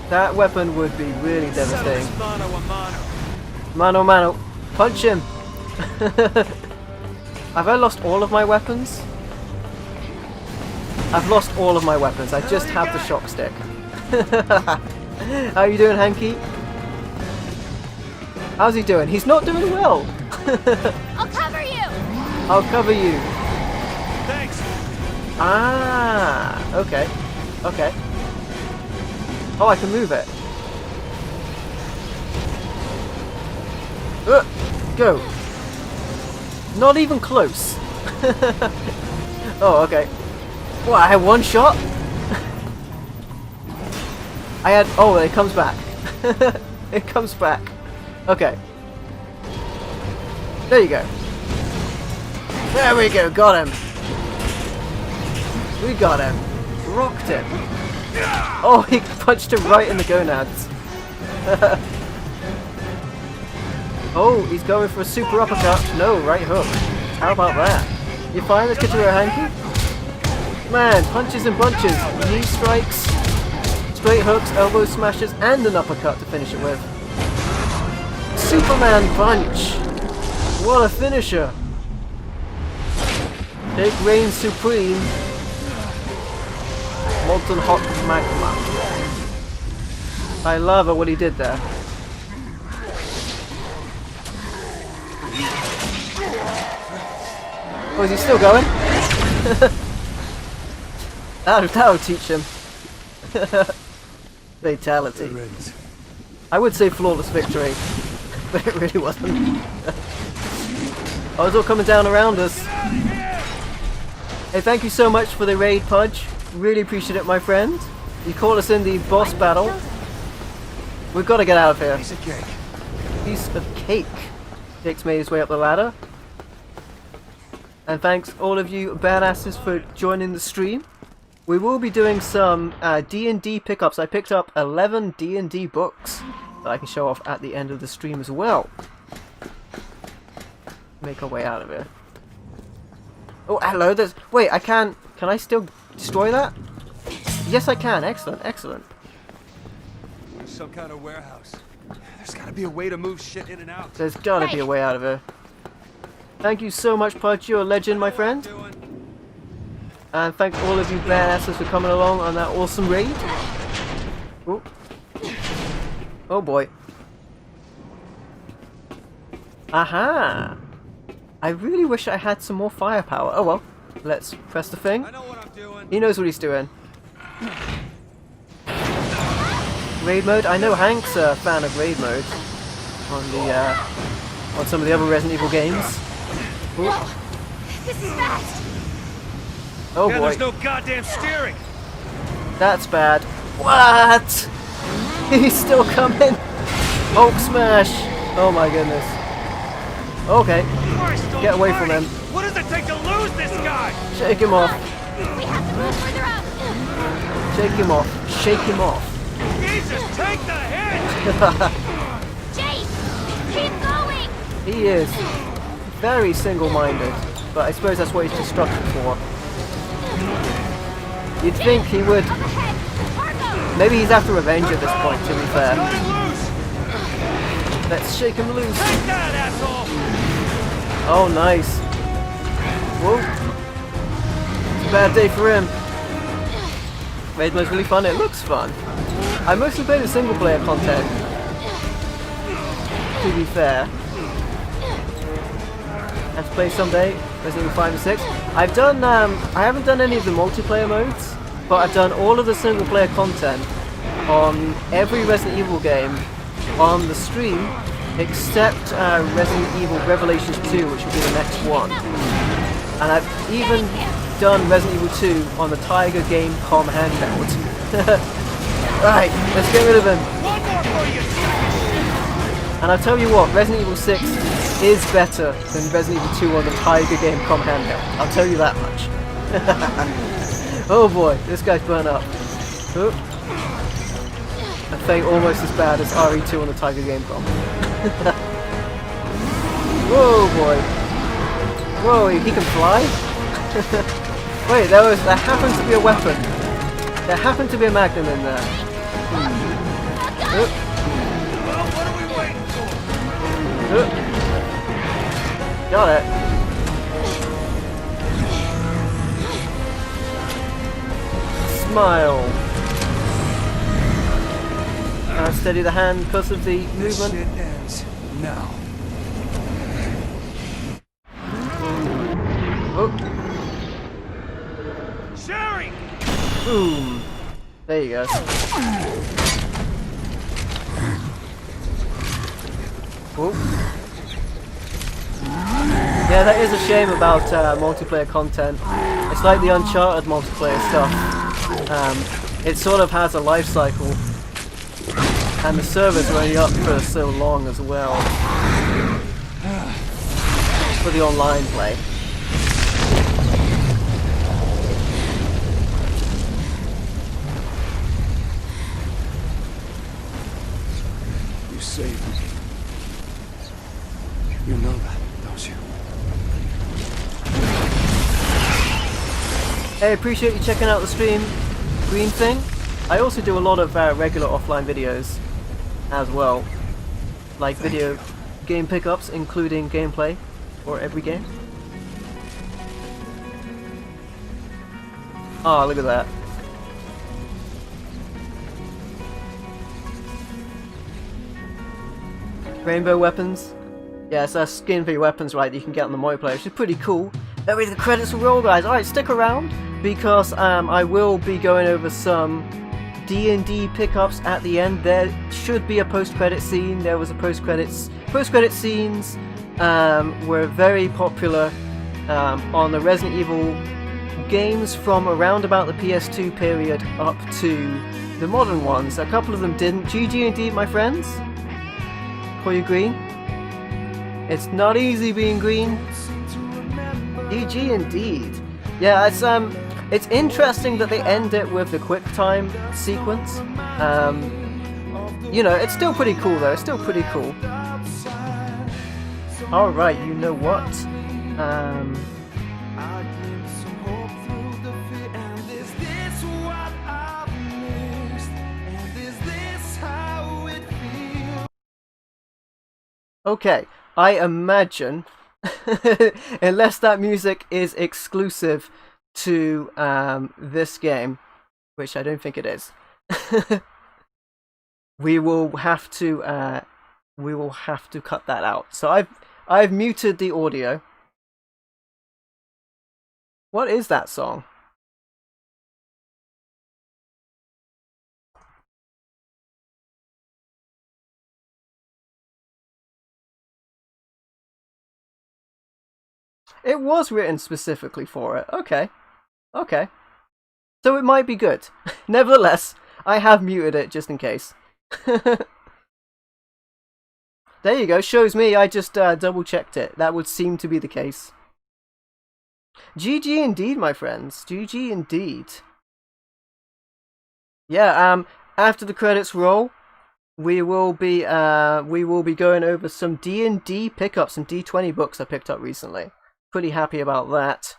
That weapon would be really devastating. Mano a mano. Mano mano. Punch him! Have I lost all of my weapons? I've lost all of my weapons. I just have the shock stick. How you doing, Hanky? How's he doing? He's not doing well. I'll cover you. I'll cover you. Thanks. Ah, okay. Okay. Oh, I can move it. Go. Not even close. Oh, okay. What, I had one shot? I had... Oh, it comes back. It comes back. Okay. There you go. There we go, got him. We got him. Rocked him. Oh, he punched him right in the gonads. Oh, he's going for a super uppercut. No, right hook. How about that? You find this Kitaro Hanky? Man, punches and bunches. Knee strikes, straight hooks, elbow smashes, and an uppercut to finish it with. Superman punch! What a finisher! Take reign supreme. Molten hot magma. I love what he did there. Oh, is he still going? That'll teach him. Fatality. I would say flawless victory, but it really wasn't. Oh, it's all coming down around us. Hey, thank you so much for the raid, Pudge. Really appreciate it, my friend. You caught us in the boss battle. We've got to get out of here. Piece of cake. Piece of cake. Jake's made his way up the ladder. And thanks all of you badasses for joining the stream. We will be doing some D&D pickups. I picked up 11 D&D books that I can show off at the end of the stream as well. Make our way out of here. Oh, hello, there's... Wait, I can I still destroy that? Yes, I can. Excellent, excellent. Some kind of warehouse. There's gotta be a way to move shit in and out. There's gotta be a way out of here. Thank you so much, Pudge. You're a legend, my friend. And thank all of you badasses for coming along on that awesome raid. Ooh. Oh boy. Aha! I really wish I had some more firepower. Oh well. Let's press the thing. I know what I'm doing. He knows what he's doing. Raid mode. I know Hank's a fan of raid mode on the on some of the other Resident Evil games. Ooh. This is fast. Oh Yeah, boy. there's no goddamn steering. That's bad. What? He's still coming. Hulk smash. Oh my goodness. Okay. Get away from him. What does it take to lose this guy? Shake him off. We have to move further up. Shake him off. Shake him off. Jesus, take the hit! Jake, keep going. He is very single-minded, but I suppose that's what he's constructed for. You'd think he would. Up ahead. Cargo. Maybe he's after revenge at this point, to be fair. Cut him loose! Let's shake him loose. Take that, asshole! Oh, nice. Whoa. It's a bad day for him. Raid mode's really fun. It looks fun. I mostly play the single-player content, to be fair. Have to play someday, Resident Evil 5 and 6. I've done, I haven't done any of the multiplayer modes, but I've done all of the single-player content on every Resident Evil game on the stream, except Resident Evil Revelations 2, which will be the next one. And I've even done Resident Evil 2 on the Tiger Game.com handheld. Right, let's get rid of him. One more for you! And I'll tell you what, Resident Evil 6 is better than Resident Evil 2 on the Tiger Game Com handheld. I'll tell you that much. Oh boy, this guy's burnt up. Oh. I think almost as bad as RE2 on the Tiger Game Com. Whoa boy. Whoa, he can fly? Wait, there happened to be a weapon. There happened to be a magnum in there. What are we waiting for? Got it. Smile. Steady the hand because of the This movement. shit ends now. Oh, Sherry! boom. There you go. Oh. Yeah, that is a shame about multiplayer content. It's like the Uncharted multiplayer stuff. It sort of has a life cycle. And the servers are only up for so long as well. For the online play. You saved me. You know that, don't you? Hey, appreciate you checking out the stream, Green Thing. I also do a lot of regular offline videos as well. Like video game pickups, including gameplay for every game. Oh, look at that. Rainbow weapons. Yes, that's skin for your weapons, right, that you can get on the multiplayer, which is pretty cool. That way the credits will roll, guys. Alright, stick around, because I will be going over some D&D pickups at the end. There should be a post-credit scene. There was a post-credit scenes were very popular on the Resident Evil games from around about the PS2 period up to the modern ones. A couple of them didn't. GG indeed, my friends. For you, Green. It's not easy being green. GG indeed. Yeah, it's interesting that they end it with the quick time sequence. You know, it's still pretty cool though. It's still pretty cool. All right, you know what? Okay, I imagine, unless that music is exclusive to this game, which I don't think it is, we will have to cut that out. So I've muted the audio. What is that song? It was written specifically for it. Okay. Okay. So it might be good. Nevertheless, I have muted it just in case. There you go. Shows me. I just double checked it. That would seem to be the case. GG indeed, my friends. GG indeed. Yeah, after the credits roll, we will be going over some D&D pickups, some D20 books I picked up recently. Pretty happy about that.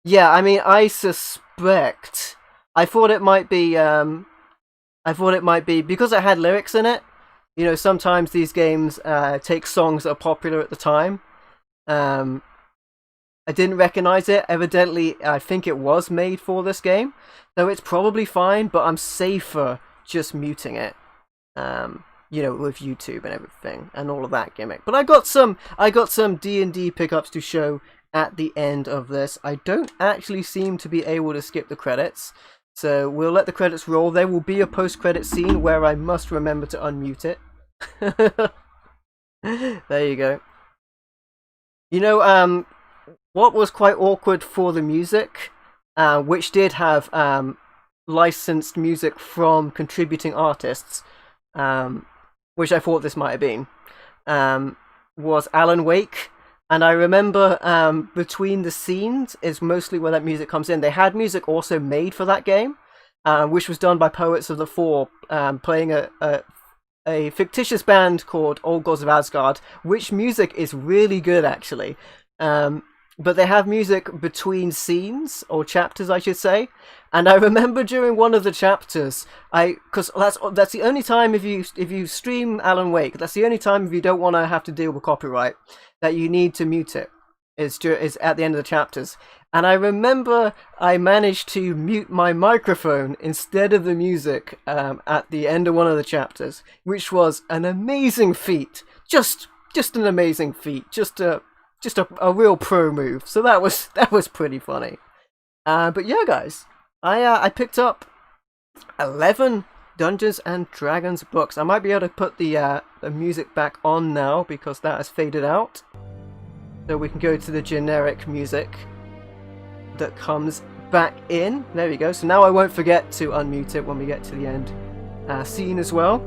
Yeah, I mean, I suspect. I thought it might be because it had lyrics in it. You know, sometimes these games take songs that are popular at the time. I didn't recognize it. Evidently, I think it was made for this game, though it's probably fine. But I'm safer just muting it. You know, with YouTube and everything and all of that gimmick. But I got some D&D pickups to show at the end of this. I don't actually seem to be able to skip the credits, so we'll let the credits roll. There will be a post-credit scene where I must remember to unmute it. There you go. You know, what was quite awkward for the music, which did have licensed music from contributing artists, which I thought this might have been. was Alan Wake. And I remember between the scenes is mostly where that music comes in. They had music also made for that game, which was done by Poets of the Four, playing a fictitious band called Old Gods of Asgard, which music is really good actually. But they have music between scenes, or chapters I should say. And I remember during one of the chapters, because that's the only time if you stream Alan Wake, that's the only time if you don't want to have to deal with copyright, that you need to mute it, is at the end of the chapters. And I remember I managed to mute my microphone instead of the music at the end of one of the chapters, which was an amazing feat. Just an amazing feat. Just a real pro move. So that was pretty funny. But yeah, guys, I picked up 11 Dungeons and Dragons books. I might be able to put the music back on now because that has faded out. So we can go to the generic music that comes back in. There we go. So now I won't forget to unmute it when we get to the end scene as well.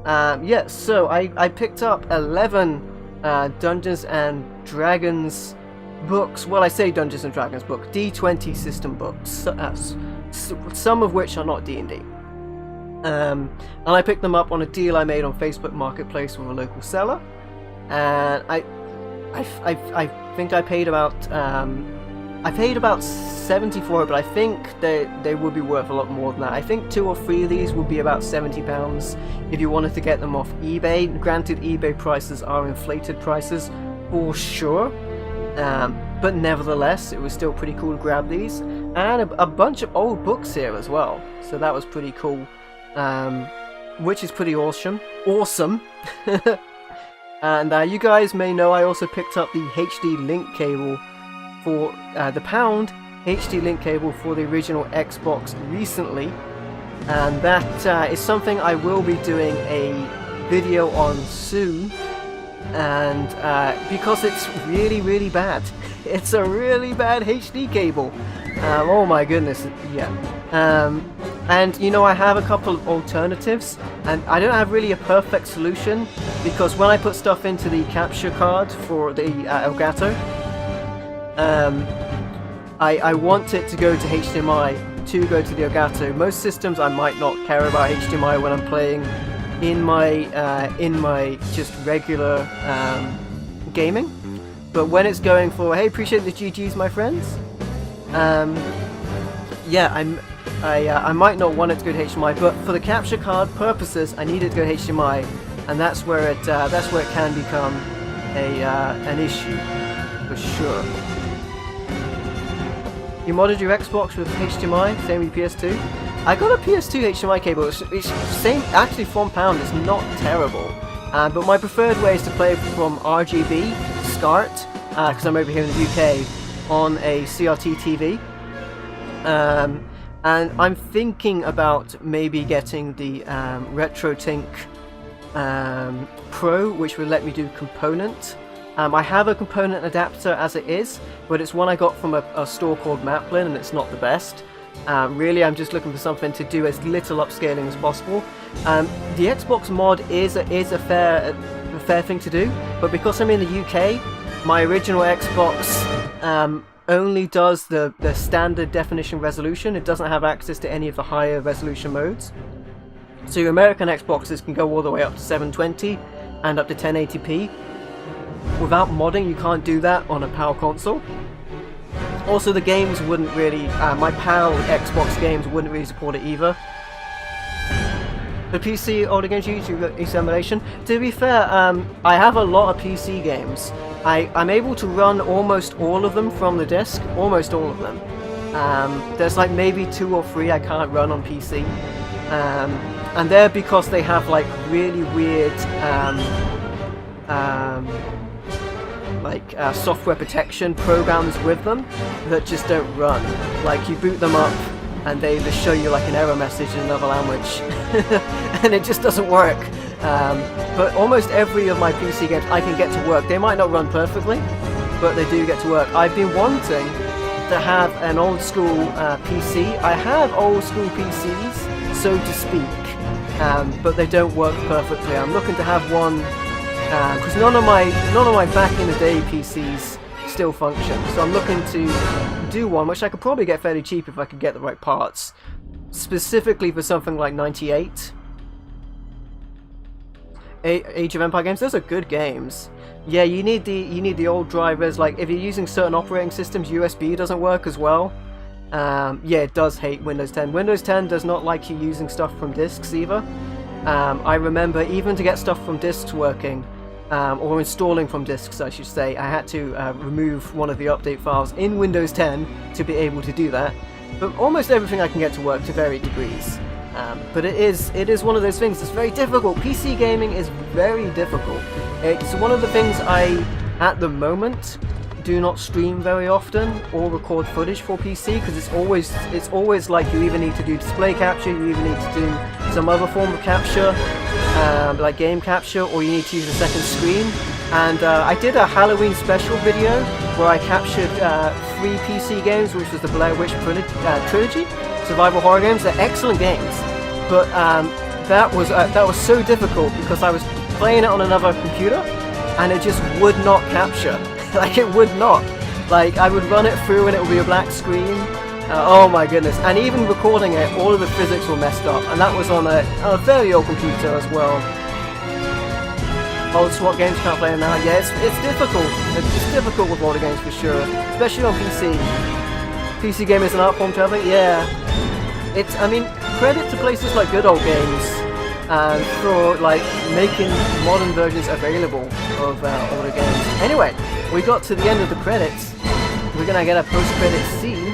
Yeah, so I picked up 11 Dungeons and Dragons books. Well, I say Dungeons and Dragons book, D20 system books, some of which are not D&D. And I picked them up on a deal I made on Facebook Marketplace with a local seller, and I think I paid about 70 for it, but I think they would be worth a lot more than that. I think 2 or 3 of these would be about £70 if you wanted to get them off eBay. Granted, eBay prices are inflated prices for sure, but nevertheless, it was still pretty cool to grab these, and a bunch of old books here as well. So that was pretty cool, which is pretty awesome. And you guys may know I also picked up the HD link cable for the pound HD link cable for the original Xbox recently, and that is something I will be doing a video on soon, and because it's really bad. It's a really bad HD cable. Oh my goodness, yeah. And you know, I have a couple of alternatives, and I don't have really a perfect solution, because when I put stuff into the capture card for the Elgato, I want it to go to HDMI to go to the Elgato. Most systems I might not care about HDMI when I'm playing in my just regular gaming, but when it's going for, hey, appreciate the GGs, my friends. Yeah, I might not want it to go to HDMI, but for the capture card purposes, I need it to go to HDMI, and that's where it can become an issue for sure. You modded your Xbox with HDMI, same with PS2. I got a PS2 HDMI cable. It's same, actually from pound. It's not terrible, but my preferred way is to play from RGB SCART, because I'm over here in the UK on a CRT TV. And I'm thinking about maybe getting the RetroTink Pro, which will let me do component. I have a component adapter as it is, but it's one I got from a store called Maplin, and it's not the best. Really, I'm just looking for something to do as little upscaling as possible. The Xbox mod is a fair thing to do, but because I'm in the UK, my original Xbox only does the standard definition resolution. It doesn't have access to any of the higher resolution modes. So your American Xboxes can go all the way up to 720 and up to 1080p. Without modding, you can't do that on a PAL console. Also, the games wouldn't really, my PAL Xbox games wouldn't really support it either. The PC older games use emulation. To be fair, I have a lot of PC games. I'm able to run almost all of them from the disk, almost all of them. There's like maybe 2 or 3 I can't run on PC, and they're because they have like really weird software protection programs with them that just don't run. Like, you boot them up and they just show you like an error message in another language and it just doesn't work. But almost every of my PC games I can get to work. They might not run perfectly, but they do get to work. I've been wanting to have an old school PC. I have old school PCs, so to speak, but they don't work perfectly. I'm looking to have one because none of my back in the day PCs still function. So I'm looking to do one, which I could probably get fairly cheap if I could get the right parts, specifically for something like 98. Age of Empire games, those are good games. Yeah, you need the old drivers. Like if you're using certain operating systems, USB doesn't work as well. Yeah, it does hate Windows 10. Windows 10 does not like you using stuff from disks either. I remember even to get stuff from disks working, or installing from disks I should say, I had to remove one of the update files in Windows 10 to be able to do that. But almost everything I can get to work to varied degrees. But it is one of those things that's very difficult. PC gaming is very difficult. It's one of the things I, at the moment, do not stream very often or record footage for PC, because it's always like you either need to do display capture, you either need to do some other form of capture, like game capture, or you need to use a second screen. And I did a Halloween special video where I captured 3 PC games, which was the Blair Witch trilogy, survival horror games. They're excellent games, but that was so difficult because I was playing it on another computer and it just would not capture. Like it would not. Like I would run it through and it would be a black screen. Oh my goodness! And even recording it, all of the physics were messed up, and that was on a fairly old computer as well. Old SWAT games can't play them now. Yeah, it's difficult. It's difficult with older games for sure, especially on PC. PC game is an art form, Trevor. Yeah. I mean, credit to places like Good Old Games for like making modern versions available of older games. Anyway, we got to the end of the credits. We're gonna get a post-credit scene.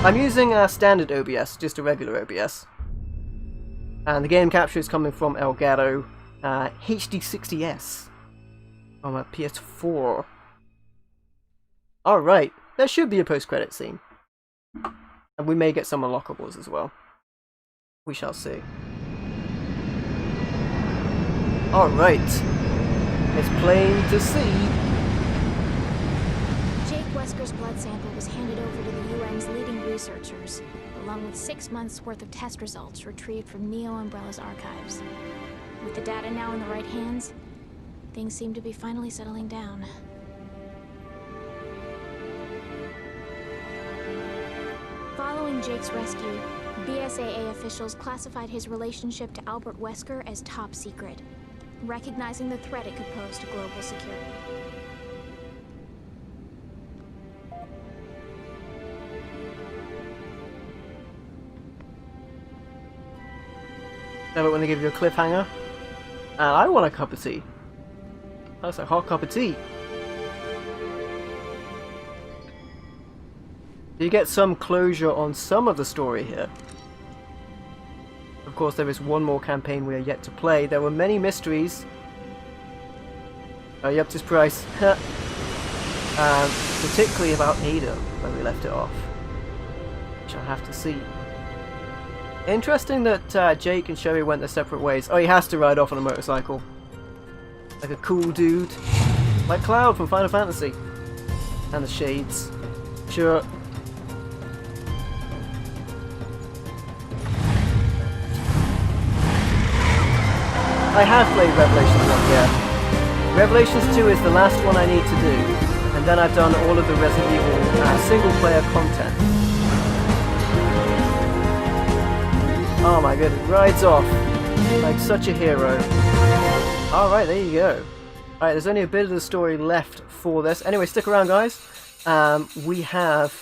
I'm using a standard OBS, just a regular OBS, and the game capture is coming from Elgato HD60S on my PS4. All right, there should be a post-credit scene. And we may get some unlockables as well. We shall see. Alright. It's plain to see. Jake Wesker's blood sample was handed over to the UN's leading researchers, along with 6 months' worth of test results retrieved from Neo Umbrella's archives. With the data now in the right hands, things seem to be finally settling down. Following Jake's rescue, BSAA officials classified his relationship to Albert Wesker as top secret, recognizing the threat it could pose to global security. Love it when they give you a cliffhanger. And I want a cup of tea. That's a hot cup of tea. You get some closure on some of the story here. Of course, there is one more campaign we are yet to play. There were many mysteries. Oh, he upped his price. Particularly about Ada, where we left it off. Which I'll have to see. Interesting that Jake and Sherry went their separate ways. Oh, he has to ride off on a motorcycle. Like a cool dude. Like Cloud from Final Fantasy. And the shades. Sure. I have played Revelations 1, yeah. Revelations 2 is the last one I need to do, and then I've done all of the Resident Evil single-player content. Oh my goodness, rides off like such a hero. Alright, there you go. Alright, there's only a bit of the story left for this. Anyway, stick around, guys. We have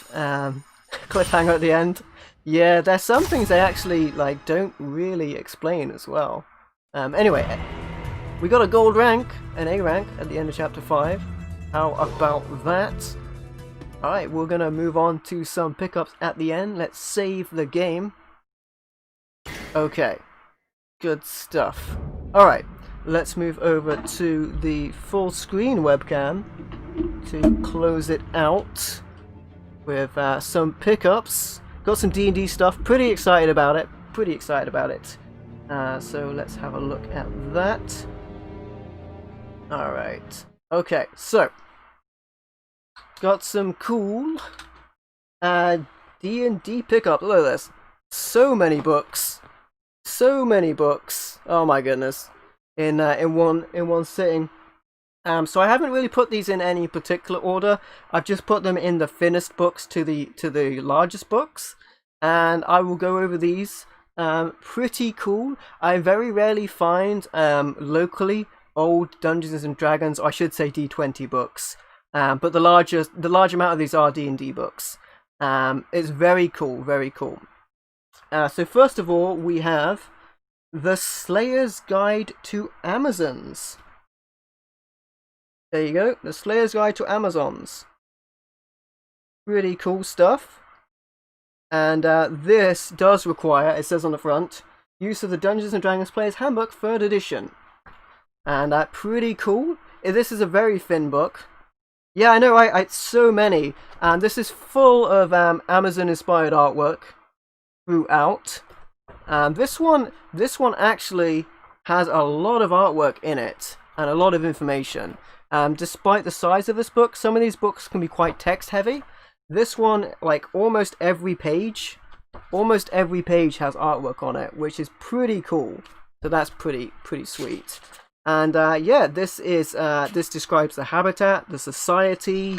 cliffhanger at the end. Yeah, there's some things they actually like don't really explain as well. Anyway, we got a gold rank, an A rank at the end of chapter 5. How about that? Alright, we're gonna move on to some pickups at the end. Let's save the game. Okay, good stuff. Alright, let's move over to the full screen webcam to close it out with some pickups. Got some D&D stuff, pretty excited about it. So let's have a look at that. Alright. Okay, so got some cool D&D pickup. Look at this. So many books. Oh my goodness. in one sitting. So I haven't really put these in any particular order. I've just put them in the thinnest books to the largest books, and I will go over these. Pretty cool. I very rarely find locally old Dungeons and Dragons, or I should say D20 books. But the large amount of these are D&D books. It's very cool, very cool. So first of all, we have The Slayer's Guide to Amazons. There you go, The Slayer's Guide to Amazons. Really cool stuff. And this does require, it says on the front, use of the Dungeons & Dragons Player's Handbook 3rd edition. And pretty cool. This is a very thin book. Yeah, I know, it's so many. And this is full of Amazon-inspired artwork throughout. This one actually has a lot of artwork in it and a lot of information. Despite the size of this book, some of these books can be quite text-heavy. This one, like almost every page has artwork on it, which is pretty cool. So that's pretty sweet. And yeah, this describes the habitat, the society,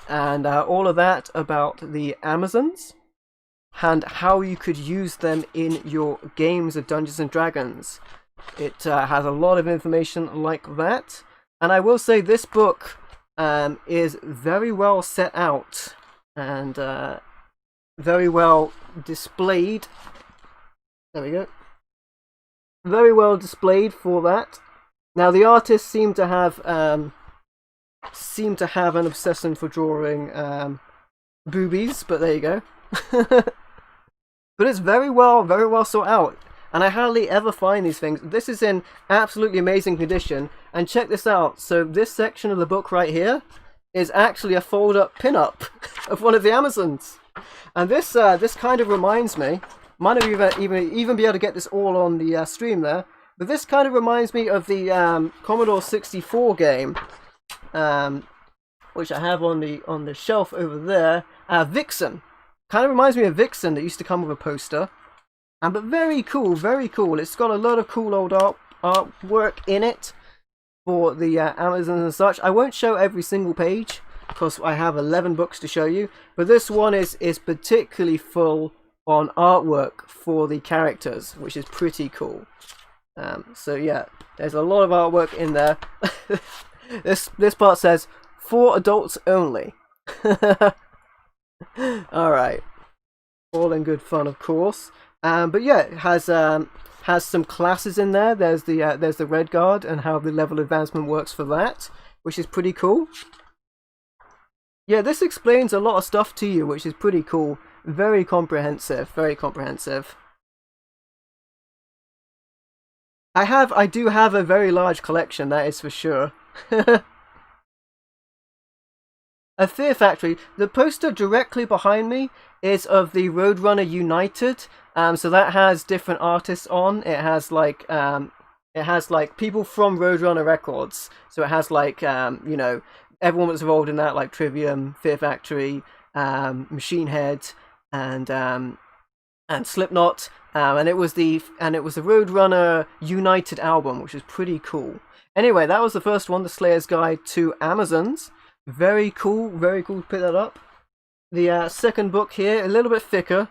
and all of that about the Amazons, and how you could use them in your games of Dungeons and Dragons. It has a lot of information like that. And I will say this book is very well set out and very well displayed. There we go. Very well displayed for that. Now the artists seem to have an obsession for drawing boobies, but there you go. But it's very well thought out. And I hardly ever find these things. This is in absolutely amazing condition. And check this out. So this section of the book right here is actually a fold-up pin-up of one of the Amazons. And this kind of reminds me, might not even be able to get this all on the stream there, but this kind of reminds me of the Commodore 64 game, which I have on the shelf over there. Vixen. Kind of reminds me of Vixen that used to come with a poster. But very cool, very cool. It's got a lot of cool old artwork in it for the Amazons and such. I won't show every single page because I have 11 books to show you, but this one is particularly full on artwork for the characters, which is pretty cool. So yeah, there's a lot of artwork in there. This part says for adults only. All right, all in good fun, of course. But yeah, it has some classes in there. There's the Red Guard and how the level advancement works for that, which is pretty cool. Yeah, this explains a lot of stuff to you, which is pretty cool. Very comprehensive, very comprehensive. I do have a very large collection, that is for sure. A Fear Factory. The poster directly behind me is of the Roadrunner United. So that has different artists on. It has like people from Roadrunner Records. So it has like you know, everyone that's involved in that, like Trivium, Fear Factory, Machine Head, and Slipknot. And it was the Roadrunner United album, which is pretty cool. Anyway, that was the first one, The Slayer's Guide to Amazons. Very cool to pick that up. The second book here, a little bit thicker,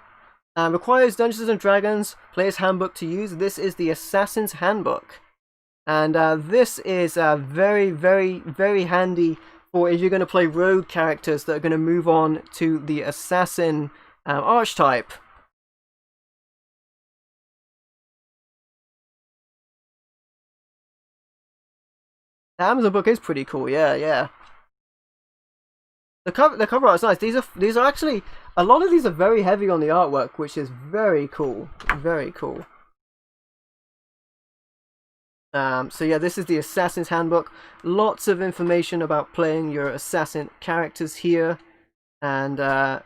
requires Dungeons and Dragons Player's Handbook to use. This is the Assassin's Handbook, and this is very handy for if you're going to play rogue characters that are going to move on to the assassin archetype. The Amazon book is pretty cool, yeah. The cover art is nice. These are actually, a lot of these are very heavy on the artwork, which is very cool. Very cool. So yeah, this is the Assassin's Handbook. Lots of information about playing your assassin characters here, and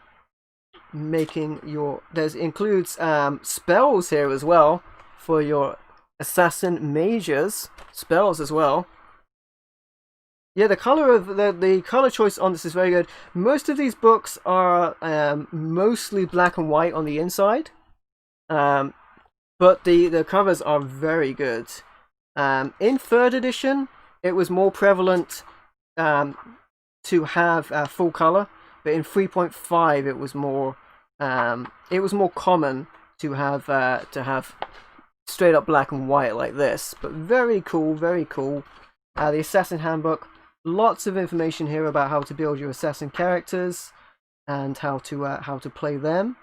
making your. Includes spells here as well for your assassin mages. Spells as well. Yeah, the color of the color choice on this is very good. Most of these books are mostly black and white on the inside, but the covers are very good. In 3rd edition, it was more prevalent to have full color, but in 3.5 it was more common to have straight up black and white like this. But very cool, very cool. The Assassin Handbook, lots of information here about how to build your assassin characters and how to play them.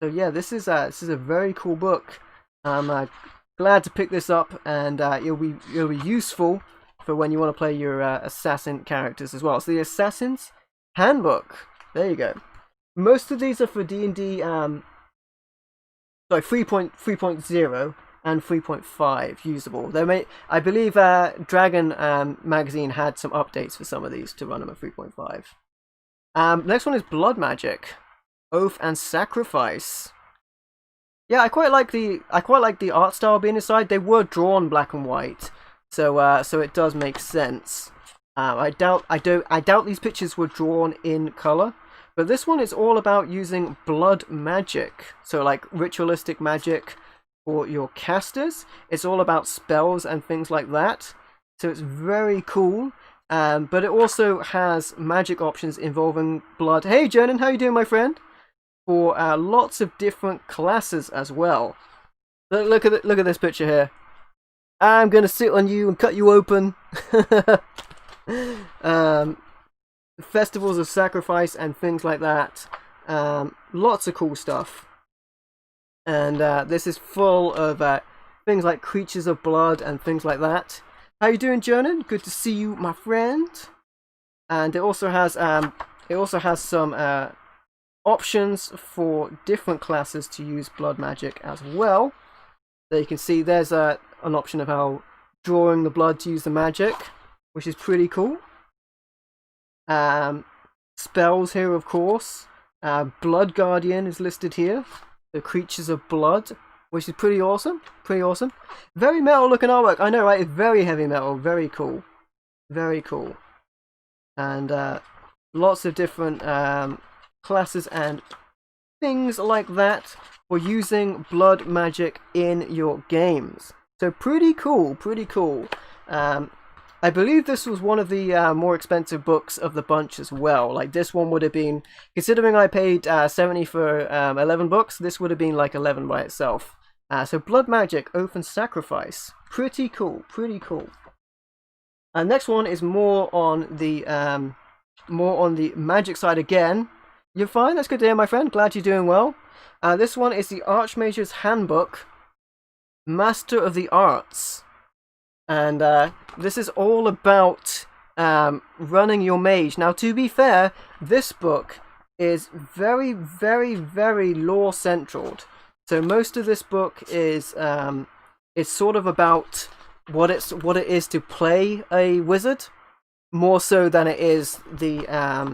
So yeah, this is a very cool book. I'm glad to pick this up, and it'll be useful for when you want to play your assassin characters as well. So the Assassins Handbook. There you go. Most of these are for D&D 3.0 and 3.5 usable. I believe Dragon magazine had some updates for some of these to run them at 3.5. Next one is Blood Magic, Oath and Sacrifice. Yeah, I quite like the art style being inside. They were drawn black and white, so it does make sense. I doubt these pictures were drawn in color, but this one is all about using blood magic. So like ritualistic magic for your casters. It's all about spells and things like that. So it's very cool. But it also has magic options involving blood. Hey, Jernan, how you doing, my friend? For lots of different classes as well. Look at this picture here. I'm gonna sit on you and cut you open. Festivals of sacrifice and things like that. Lots of cool stuff. And this is full of things like creatures of blood and things like that. How you doing, Jernan? Good to see you, my friend. And it also has some options for different classes to use blood magic as well. There you can see there's an option of how drawing the blood to use the magic, which is pretty cool. Spells here, of course. Blood Guardian is listed here. The creatures of blood, which is pretty awesome. Pretty awesome. Very metal looking artwork. I know, right? It's very heavy metal. Very cool. Very cool. And lots of different classes and things like that for using blood magic in your games. So pretty cool, pretty cool. I believe this was one of the more expensive books of the bunch as well. Like this one would have been, considering I paid 70 for 11 books, this would have been like 11 by itself. So Blood Magic, Oath and Sacrifice. Pretty cool, pretty cool. Next one is more on the magic side again. You're fine, that's good to hear, my friend. Glad you're doing well. This one is the Archmage's Handbook, Master of the Arts. And this is all about running your mage. Now, to be fair, this book is very, very, very lore-central. So most of this book is sort of about what it is to play a wizard, more so than it is the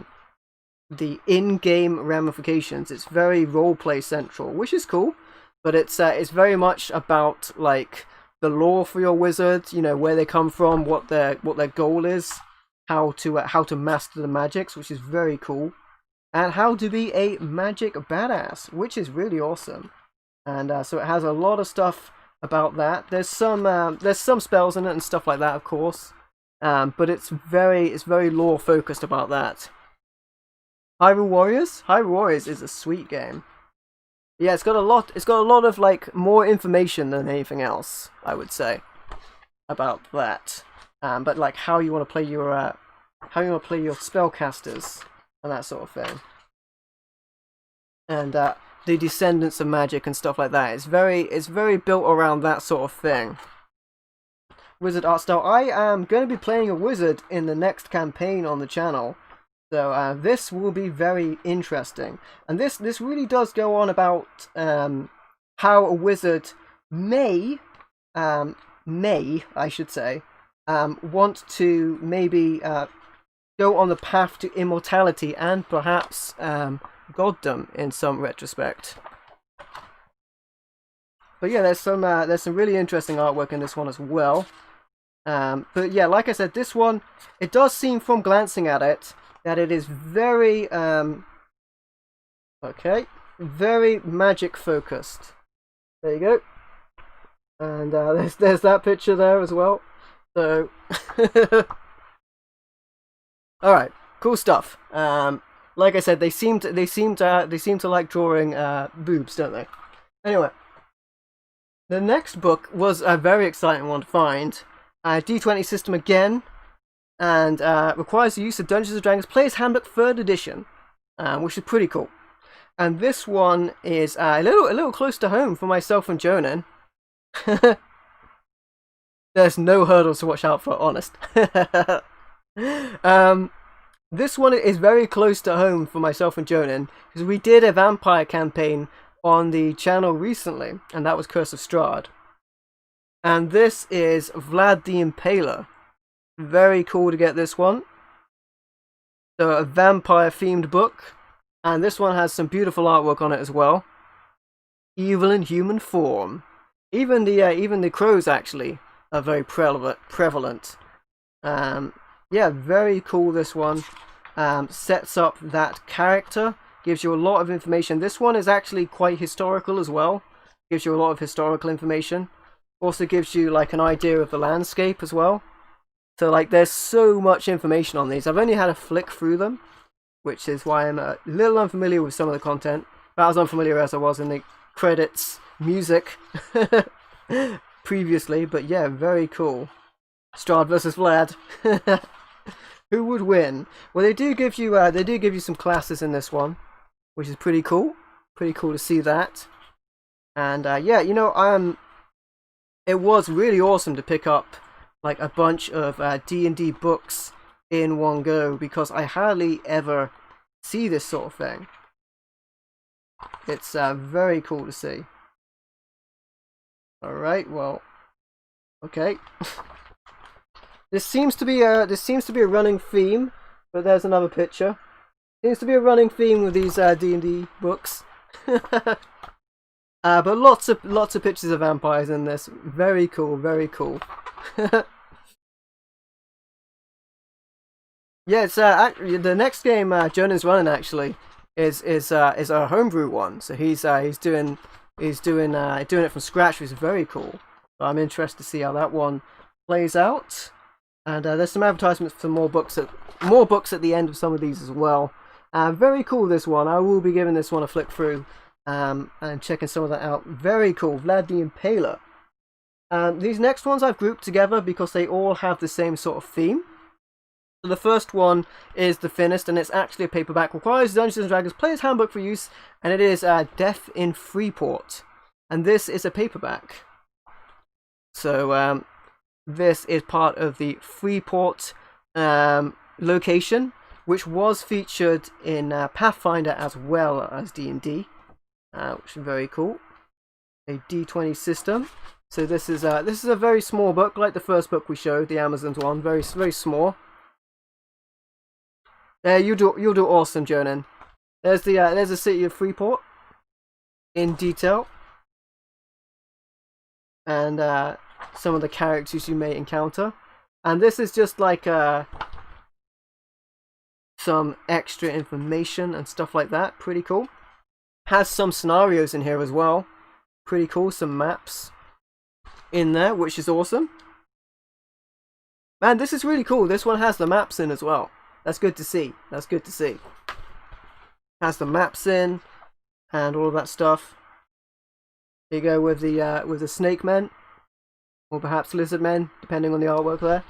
in-game ramifications. It's very roleplay central, which is cool, but it's very much about like the lore for your wizard, you know, where they come from, what their goal is, how to master the magics, which is very cool, and how to be a magic badass, which is really awesome. And so it has a lot of stuff about that. There's some spells in it and stuff like that, of course, but it's very lore focused about that. Hyrule Warriors? Hyrule Warriors is a sweet game. Yeah, it's got a lot of like more information than anything else, I would say, about that. But like how you want to play your spellcasters and that sort of thing. And the descendants of magic and stuff like that. It's very built around that sort of thing. Wizard art style. I am going to be playing a wizard in the next campaign on the channel. So this will be very interesting, and this really does go on about how a wizard may I should say want to maybe go on the path to immortality and perhaps goddom in some retrospect. But yeah, there's some really interesting artwork in this one as well. But yeah, like I said, this one, it does seem from glancing at it that it is very very magic focused. There you go. And there's that picture there as well. So, all right, cool stuff. Like I said, they seem to like drawing boobs, don't they? Anyway, the next book was a very exciting one to find. D20 system again, and requires the use of Dungeons and Dragons Player's Handbook 3rd edition, which is pretty cool. And this one is a little close to home for myself and Jonan. There's no hurdles to watch out for, honest. This one is very close to home for myself and Jonan, because we did a vampire campaign on the channel recently, and that was Curse of Strahd. And this is Vlad the Impaler. Very cool to get this one. So a vampire themed book, and this one has some beautiful artwork on it as well. Evil in human form. Even the crows actually are very prevalent. Yeah, very cool. This one sets up that character, gives you a lot of information. This one is actually quite historical as well. Gives you a lot of historical information. Also gives you like an idea of the landscape as well. So like there's so much information on these. I've only had a flick through them, which is why I'm a little unfamiliar with some of the content. About as unfamiliar as I was in the credits music previously, but yeah, very cool. Strahd versus Vlad. Who would win? Well, they do give you some classes in this one, which is pretty cool. Pretty cool to see that. And yeah, you know, it was really awesome to pick up like a bunch of D&D books in one go, because I hardly ever see this sort of thing. It's very cool to see. All right, well, okay. This seems to be a running theme, but there's another picture. Seems to be a running theme with these D&D books. But lots of pictures of vampires in this. Very cool, very cool. Yeah, it's the next game Jonah's running actually is a homebrew one. So he's doing it from scratch, which is very cool. So I'm interested to see how that one plays out. And there's some advertisements for more books at the end of some of these as well. Very cool, this one. I will be giving this one a flick through and checking some of that out. Very cool. Vlad the Impaler. These next ones I've grouped together because they all have the same sort of theme. So the first one is the thinnest, and it's actually a paperback. Requires Dungeons and Dragons Player's Handbook for use, and it is Death in Freeport. And this is a paperback. So this is part of the Freeport location, which was featured in Pathfinder as well as D&D, which is very cool. A D20 system. So this is a very small book, like the first book we showed, the Amazon's one. Very small. You'll do awesome, Jonan. There's the city of Freeport in detail, and some of the characters you may encounter. And this is just like some extra information and stuff like that. Pretty cool. Has some scenarios in here as well. Pretty cool. Some maps in there, which is awesome. Man, this is really cool. This one has the maps in as well. That's good to see. That's good to see. Has the maps in and all of that stuff. Here you go with the snake men, or perhaps lizard men, depending on the artwork there.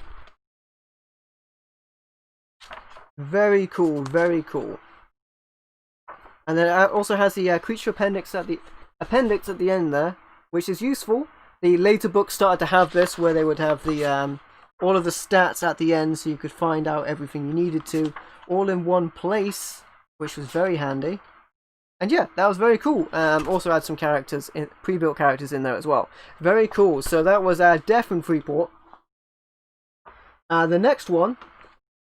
Very cool, very cool. And then it also has the creature appendix at the end there, which is useful. The later books started to have this, where they would have the all of the stats at the end, so you could find out everything you needed to, all in one place, which was very handy. And yeah, that was very cool. Also had some characters, pre-built characters in there as well. Very cool. So that was Death in Freeport. The next one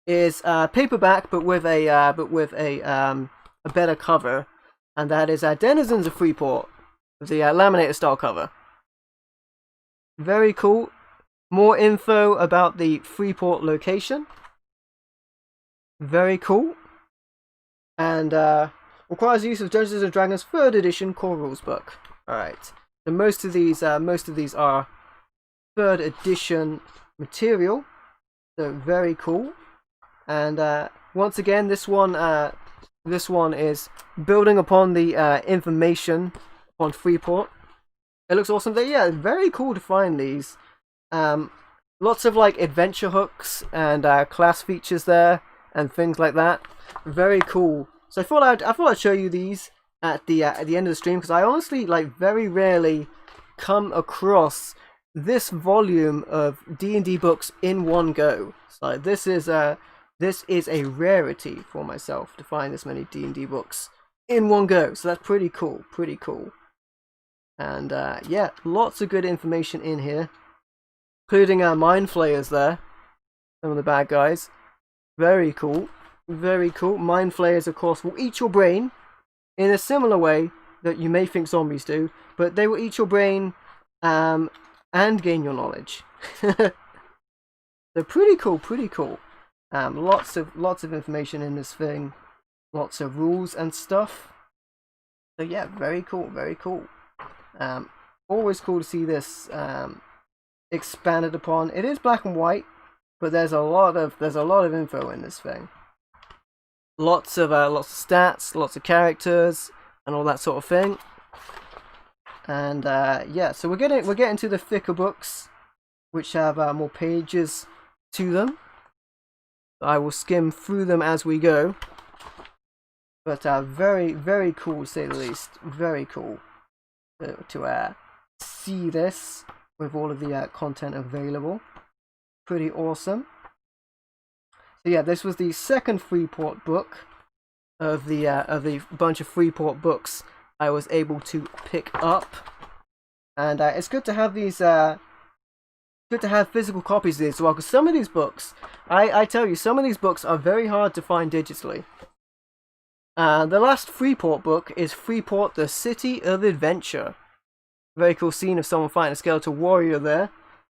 is paperback, but with a better cover, and that is Denizens of Freeport, with the laminator style cover. Very cool. More info about the Freeport location. Very cool. And requires use of Dungeons and Dragons 3rd edition core rules book. Alright. So most of these are 3rd edition material. So very cool. And once again, this one is building upon the information on Freeport. It looks awesome. Yeah, very cool to find these. Lots of like adventure hooks and class features there and things like that. Very cool. So I thought I'd show you these at the end of the stream, because I honestly like very rarely come across this volume of D&D books in one go. So this is a rarity for myself to find this many D&D books in one go. So that's pretty cool. And yeah, lots of good information in here, including mind flayers there, some of the bad guys. Very cool. Mind flayers, of course, will eat your brain in a similar way that you may think zombies do, but they will eat your brain and gain your knowledge. So pretty cool. Lots of information in this thing, lots of rules and stuff. So yeah, very cool. Always cool to see this expanded upon. It is black and white, but there's a lot of info in this thing. Lots of stats, lots of characters, and all that sort of thing. And yeah, so we're getting to the thicker books, which have more pages to them. I will skim through them as we go. But very cool to say the least. Very cool to see this with all of the content available. Pretty awesome. So yeah, this was the second Freeport book of the bunch of Freeport books I was able to pick up, and it's good to have these. Good to have physical copies of these as well, because some of these books, I tell you, some of these books are very hard to find digitally. The last Freeport book is Freeport, the City of Adventure. Very cool scene of someone fighting a skeletal warrior there.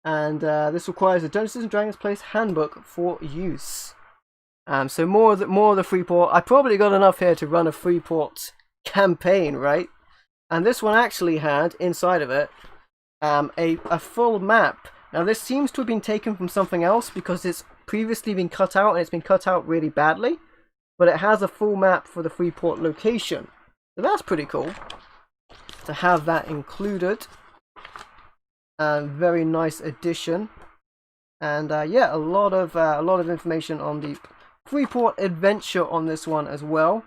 And this requires a Dungeons & Dragons Place handbook for use. So more of the Freeport. I probably got enough here to run a Freeport campaign, right? And this one actually had, inside of it, a full map. Now this seems to have been taken from something else, because it's previously been cut out, and it's been cut out really badly. But it has a full map for the Freeport location. So that's pretty cool to have that included. Very nice addition. And yeah, a lot of information on the Freeport adventure on this one as well,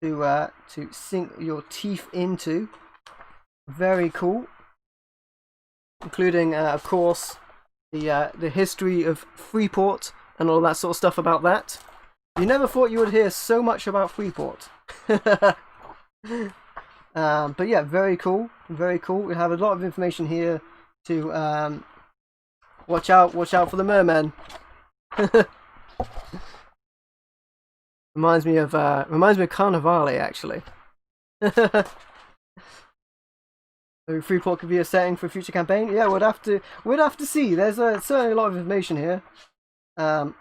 to sink your teeth into. Very cool. Including, of course, the history of Freeport and all that sort of stuff about that. You never thought you would hear so much about Freeport. But yeah, very cool. We have a lot of information here to watch out for the mermen. reminds me of Carnivale, actually. Maybe Freeport could be a setting for a future campaign. Yeah, we'd have to see. There's certainly a lot of information here, from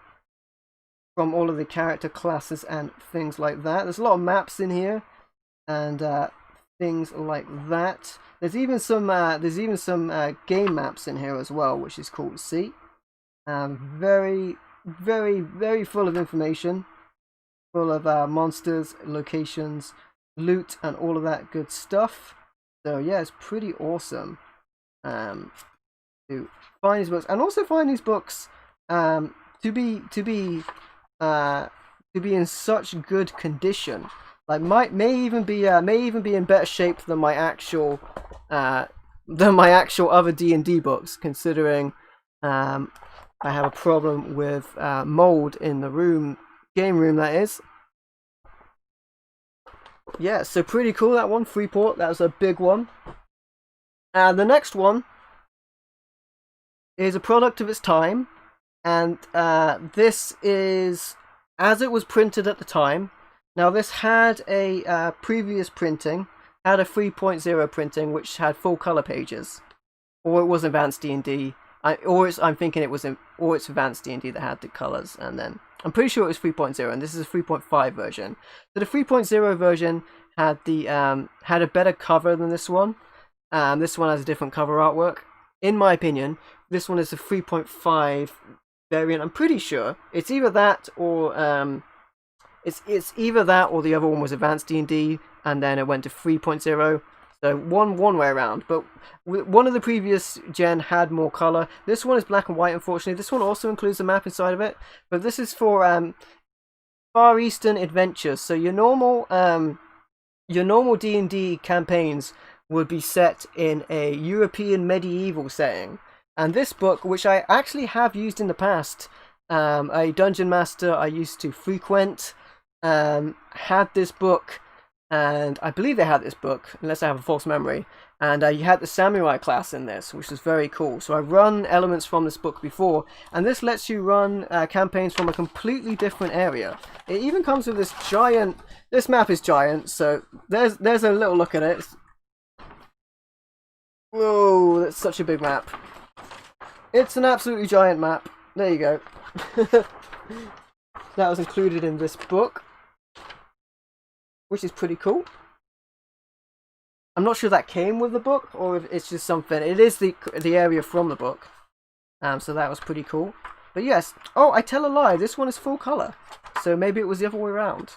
all of the character classes and things like that. There's a lot of maps in here, and things like that. There's even some game maps in here as well, which is cool to see. Very full of information, full of monsters, locations, loot, and all of that good stuff. So yeah, it's pretty awesome to find these books, and also find these books to be in such good condition. Like may even be in better shape than my actual other D&D books, considering I have a problem with mold in the game room that is. Yeah, so pretty cool, that one, Freeport. That was a big one. And the next one is a product of its time, and this is as it was printed at the time. Now this had a previous printing, had a 3.0 printing, which had full color pages, or it was Advanced D&D. I'm thinking it was it's Advanced D&D that had the colors, and then I'm pretty sure it was 3.0, and this is a 3.5 version. So the 3.0 version had a better cover than this one, This one has a different cover artwork. In my opinion, this one is a 3.5 variant. I'm pretty sure it's either that or it's either that or the other one was Advanced D&D, and then it went to 3.0. So one way around. But one of the previous gen had more color. This one is black and white, unfortunately. This one also includes a map inside of it, but this is for Far Eastern adventures. So your normal D&D campaigns would be set in a European medieval setting. And this book, which I actually have used in the past, a dungeon master I used to frequent had this book, and I believe they had this book, unless I have a false memory, and you had the samurai class in this, which was very cool. So I run elements from this book before, and this lets you run campaigns from a completely different area. It even comes with this giant, this map is giant, so there's a little look at it. Whoa, that's such a big map. It's an absolutely giant map. There you go. That was included in this book, which is pretty cool. I'm not sure that came with the book, or if it's just something. It is the area from the book. So that was pretty cool. But yes, oh, I tell a lie. This one is full color, so maybe it was the other way around.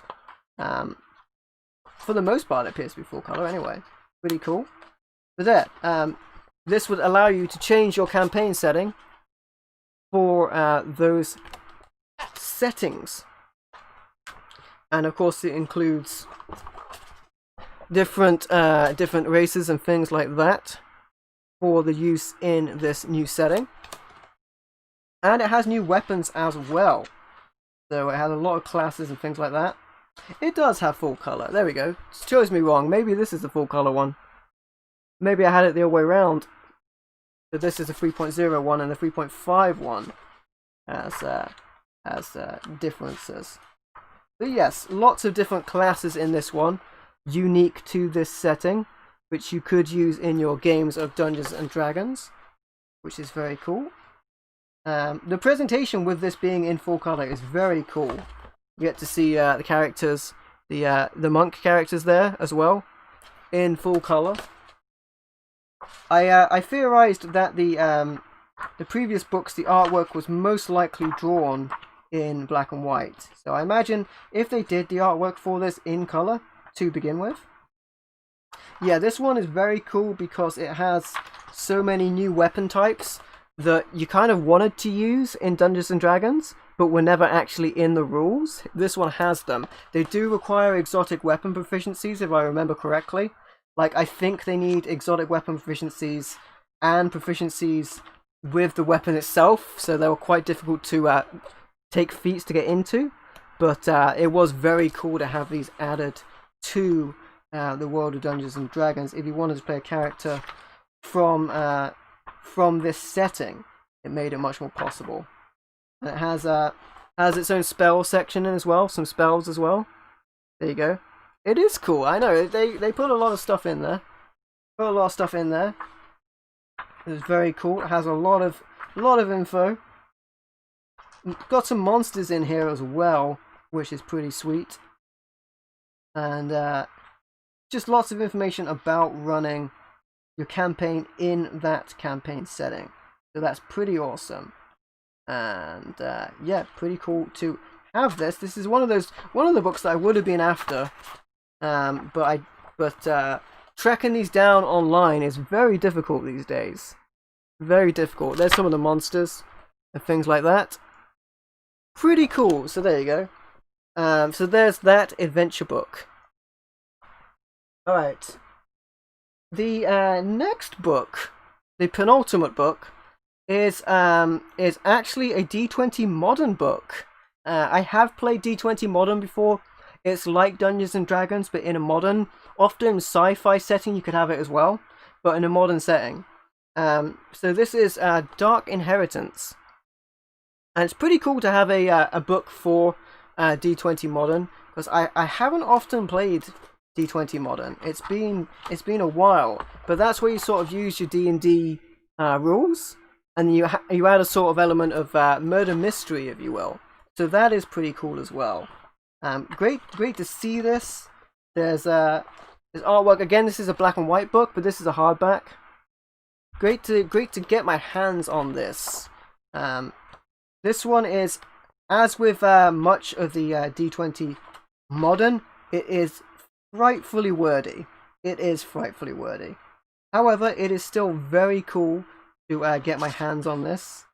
For the most part, it appears to be full color anyway. Pretty cool. But there, this would allow you to change your campaign setting for those settings, and of course it includes different races and things like that for the use in this new setting. And it has new weapons as well, so it has a lot of classes and things like that. It does have full color. There we go. It shows me wrong. Maybe this is the full color one. Maybe I had it the other way around. So this is the 3.0 one, and the 3.5 one has differences. But yes, lots of different classes in this one, unique to this setting, which you could use in your games of Dungeons and Dragons, which is very cool. The presentation with this being in full color is very cool. You get to see the characters, the monk characters there as well, in full color. I theorized that the previous books, the artwork was most likely drawn in black and white. So I imagine if they did the artwork for this in color to begin with. Yeah, this one is very cool because it has so many new weapon types that you kind of wanted to use in Dungeons and Dragons, but were never actually in the rules. This one has them. They do require exotic weapon proficiencies, if I remember correctly. Like, I think they need exotic weapon proficiencies and proficiencies with the weapon itself, so they were quite difficult to take feats to get into. But it was very cool to have these added to the world of Dungeons and Dragons. If you wanted to play a character from this setting, it made it much more possible. And it has its own spell section in as well, some spells as well. There you go. It is cool. I know they put a lot of stuff in there. It's very cool. It has a lot of info. Got some monsters in here as well, which is pretty sweet. And just lots of information about running your campaign in that campaign setting. So that's pretty awesome. And yeah, pretty cool to have this. This is one of the books that I would have been after. But tracking these down online is very difficult these days. Very difficult. There's some of the monsters and things like that. Pretty cool. So there you go. So there's that adventure book. Alright. The next book, the penultimate book, is actually a D20 Modern book. I have played D20 Modern before. It's like Dungeons and Dragons, but in a modern, often sci-fi setting. You could have it as well, but in a modern setting. So this is Dark Inheritance, and it's pretty cool to have a book for D20 Modern, because I haven't often played D20 Modern. It's been a while, but that's where you sort of use your D&D rules, and you add a sort of element of murder mystery, if you will. So that is pretty cool as well. Great to see this. There's This artwork again. This is a black and white book, but this is a hardback. Great to get my hands on this. This one is, as with much of the D20 Modern, it is frightfully wordy. It is frightfully wordy. However, it is still very cool to get my hands on this.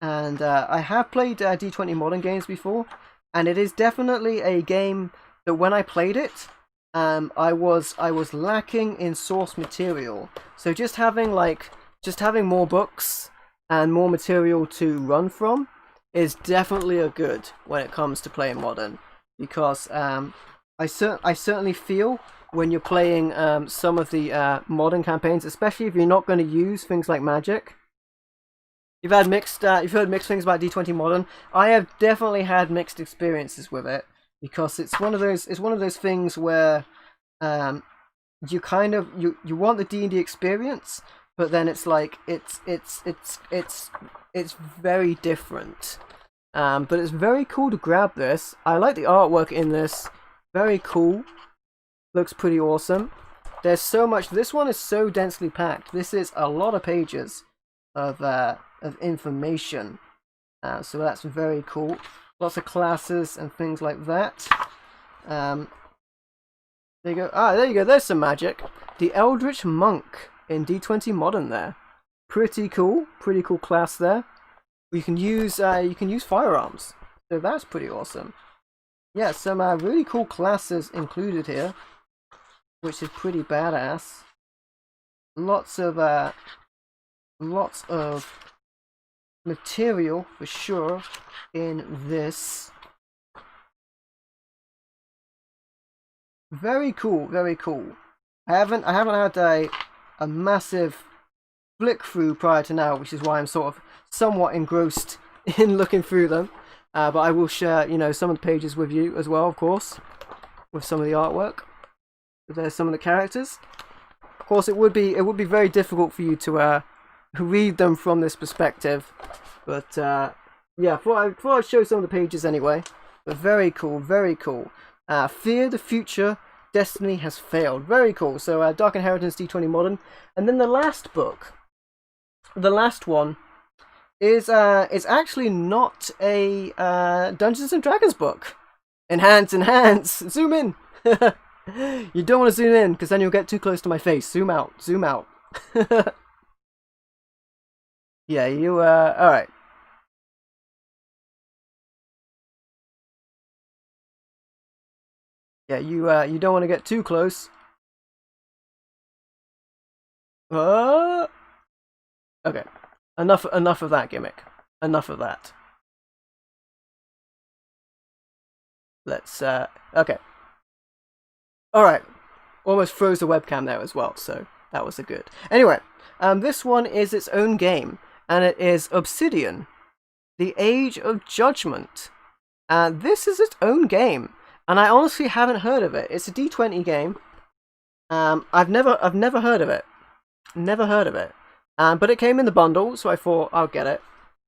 And I have played D20 Modern games before, and it is definitely a game that when I played it, I was lacking in source material. So just having more books and more material to run from is definitely a good when it comes to playing Modern, because I certainly feel when you're playing some of the Modern campaigns, especially if you're not going to use things like magic. You've heard mixed things about D20 Modern. I have definitely had mixed experiences with it, because it's one of those things where you kind of you want the D&D experience, but then it's like it's very different. But it's very cool to grab this. I like the artwork in this. Very cool. Looks pretty awesome. There's so much. This one is so densely packed. This is a lot of pages of information. So that's very cool. Lots of classes and things like that. There you go. There you go. There's some magic. The Eldritch Monk in D20 Modern there. Pretty cool. Pretty cool class there. You can use firearms. So that's pretty awesome. Yeah, some really cool classes included here, which is pretty badass. Lots of material for sure in this. Very cool, very cool. I haven't had a massive flick through prior to now, which is why I'm sort of somewhat engrossed in looking through them. But I will share, some of the pages with you as well, of course, with some of the artwork. There's some of the characters. Of course, it would be very difficult for you to read them from this perspective. But yeah, thought I'd show some of the pages anyway. But very cool, very cool. Fear the future. Destiny has failed. Very cool. So Dark Inheritance D20 Modern, and then the last book, the last one, is actually not a Dungeons and Dragons book. Enhance, zoom in. You don't want to zoom in because then you'll get too close to my face. Zoom out. Yeah, you all right. Yeah, you don't want to get too close. Okay. Enough of that gimmick. Enough of that. Let's okay. Alright. Almost froze the webcam there as well, so that was a good. Anyway, this one is its own game, and it is Obsidian, The Age of Judgment. This is its own game, and I honestly haven't heard of it. It's a D20 game. I've never heard of it. Never heard of it. But it came in the bundle, so I thought I'll get it.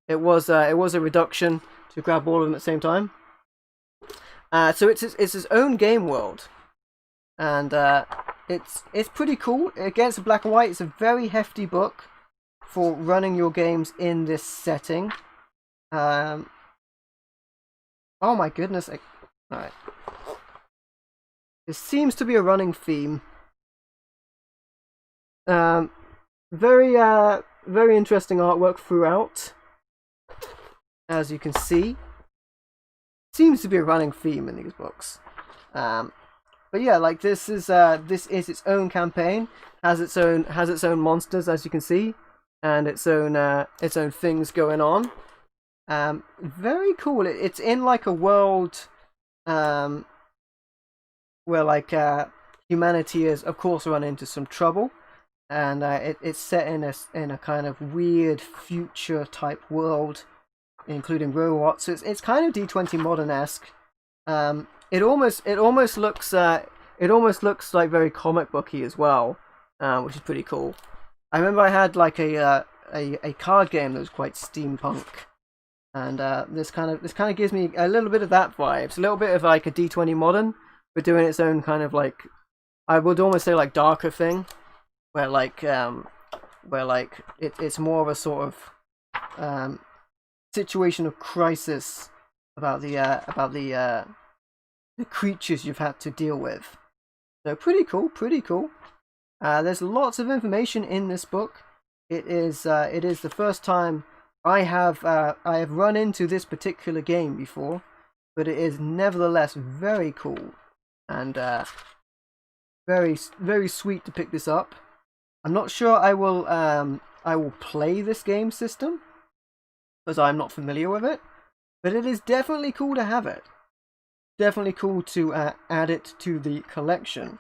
It was a reduction to grab all of them at the same time. So it's its own game world, and it's pretty cool. Again, it's black and white. It's a very hefty book for running your games in this setting. Oh my goodness! All right, it seems to be a running theme. Very interesting artwork throughout, as you can see. Seems to be a running theme in these books. But yeah, like this is its own campaign, has its own monsters, as you can see, and its own things going on. Very cool. It's in like a world where like humanity has of course run into some trouble. And it's set in a kind of weird future type world, including robots. So it's kind of D20 Modern-esque. It almost looks like very comic booky as well, which is pretty cool. I remember I had like a card game that was quite steampunk, and this kind of gives me a little bit of that vibe. It's a little bit of like a D20 Modern, but doing its own kind of like I would almost say like darker thing, where like it's more of a sort of situation of crisis about the creatures you've had to deal with. So pretty cool, pretty cool. There's lots of information in this book. It is the first time I have run into this particular game before, but it is nevertheless very cool and very sweet to pick this up. I'm not sure I will play this game system because I'm not familiar with it, but it is definitely cool to have it. Definitely cool to add it to the collection,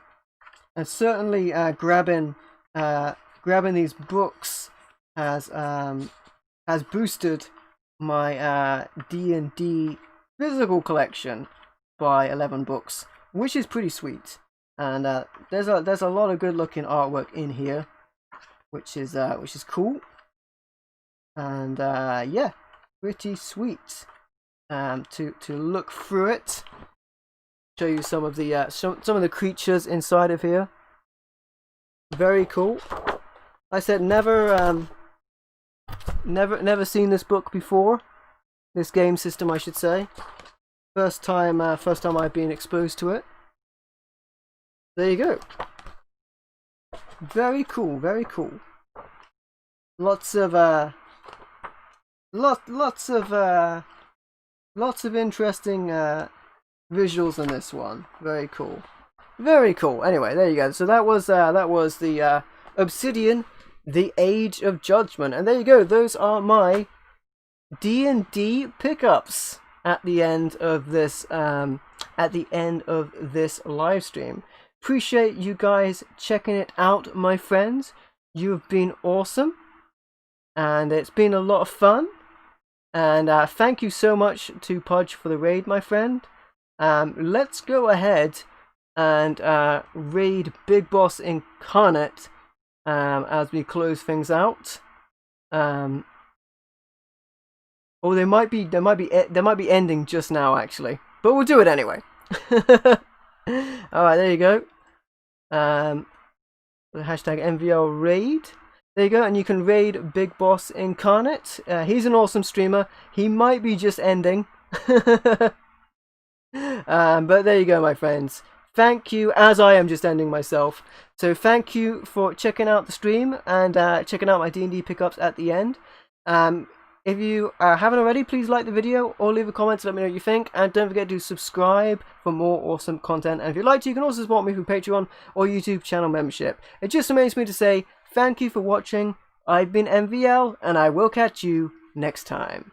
and certainly grabbing these books has boosted my D&D physical collection by 11 books, which is pretty sweet. And there's a lot of good looking artwork in here, which is cool. And yeah, pretty sweet. To look through it, show you some of the creatures inside of here. Very cool. I said never seen this book before. This game system, I should say. First time I've been exposed to it. There you go. Very cool, very cool. Lots of interesting visuals in this one. Very cool. Very cool. Anyway, there you go. So that was the Obsidian, The Age of Judgment. And there you go. Those are my D&D pickups at the end of this live stream. Appreciate you guys checking it out, my friends. You've been awesome. And it's been a lot of fun. And thank you so much to Pudge for the raid, my friend. Let's go ahead and raid Big Boss Incarnate as we close things out. Oh, they might be ending just now actually, but we'll do it anyway. All right, there you go. The hashtag MVL raid. There you go, and you can raid Big Boss Incarnate. He's an awesome streamer. He might be just ending. But there you go, my friends. Thank you, as I am just ending myself. So thank you for checking out the stream and checking out my D&D pickups at the end. If you haven't already, please like the video or leave a comment to let me know what you think. And don't forget to subscribe for more awesome content. And if you'd like to, you can also support me through Patreon or YouTube channel membership. It just remains me to say thank you for watching. I've been MVL, and I will catch you next time.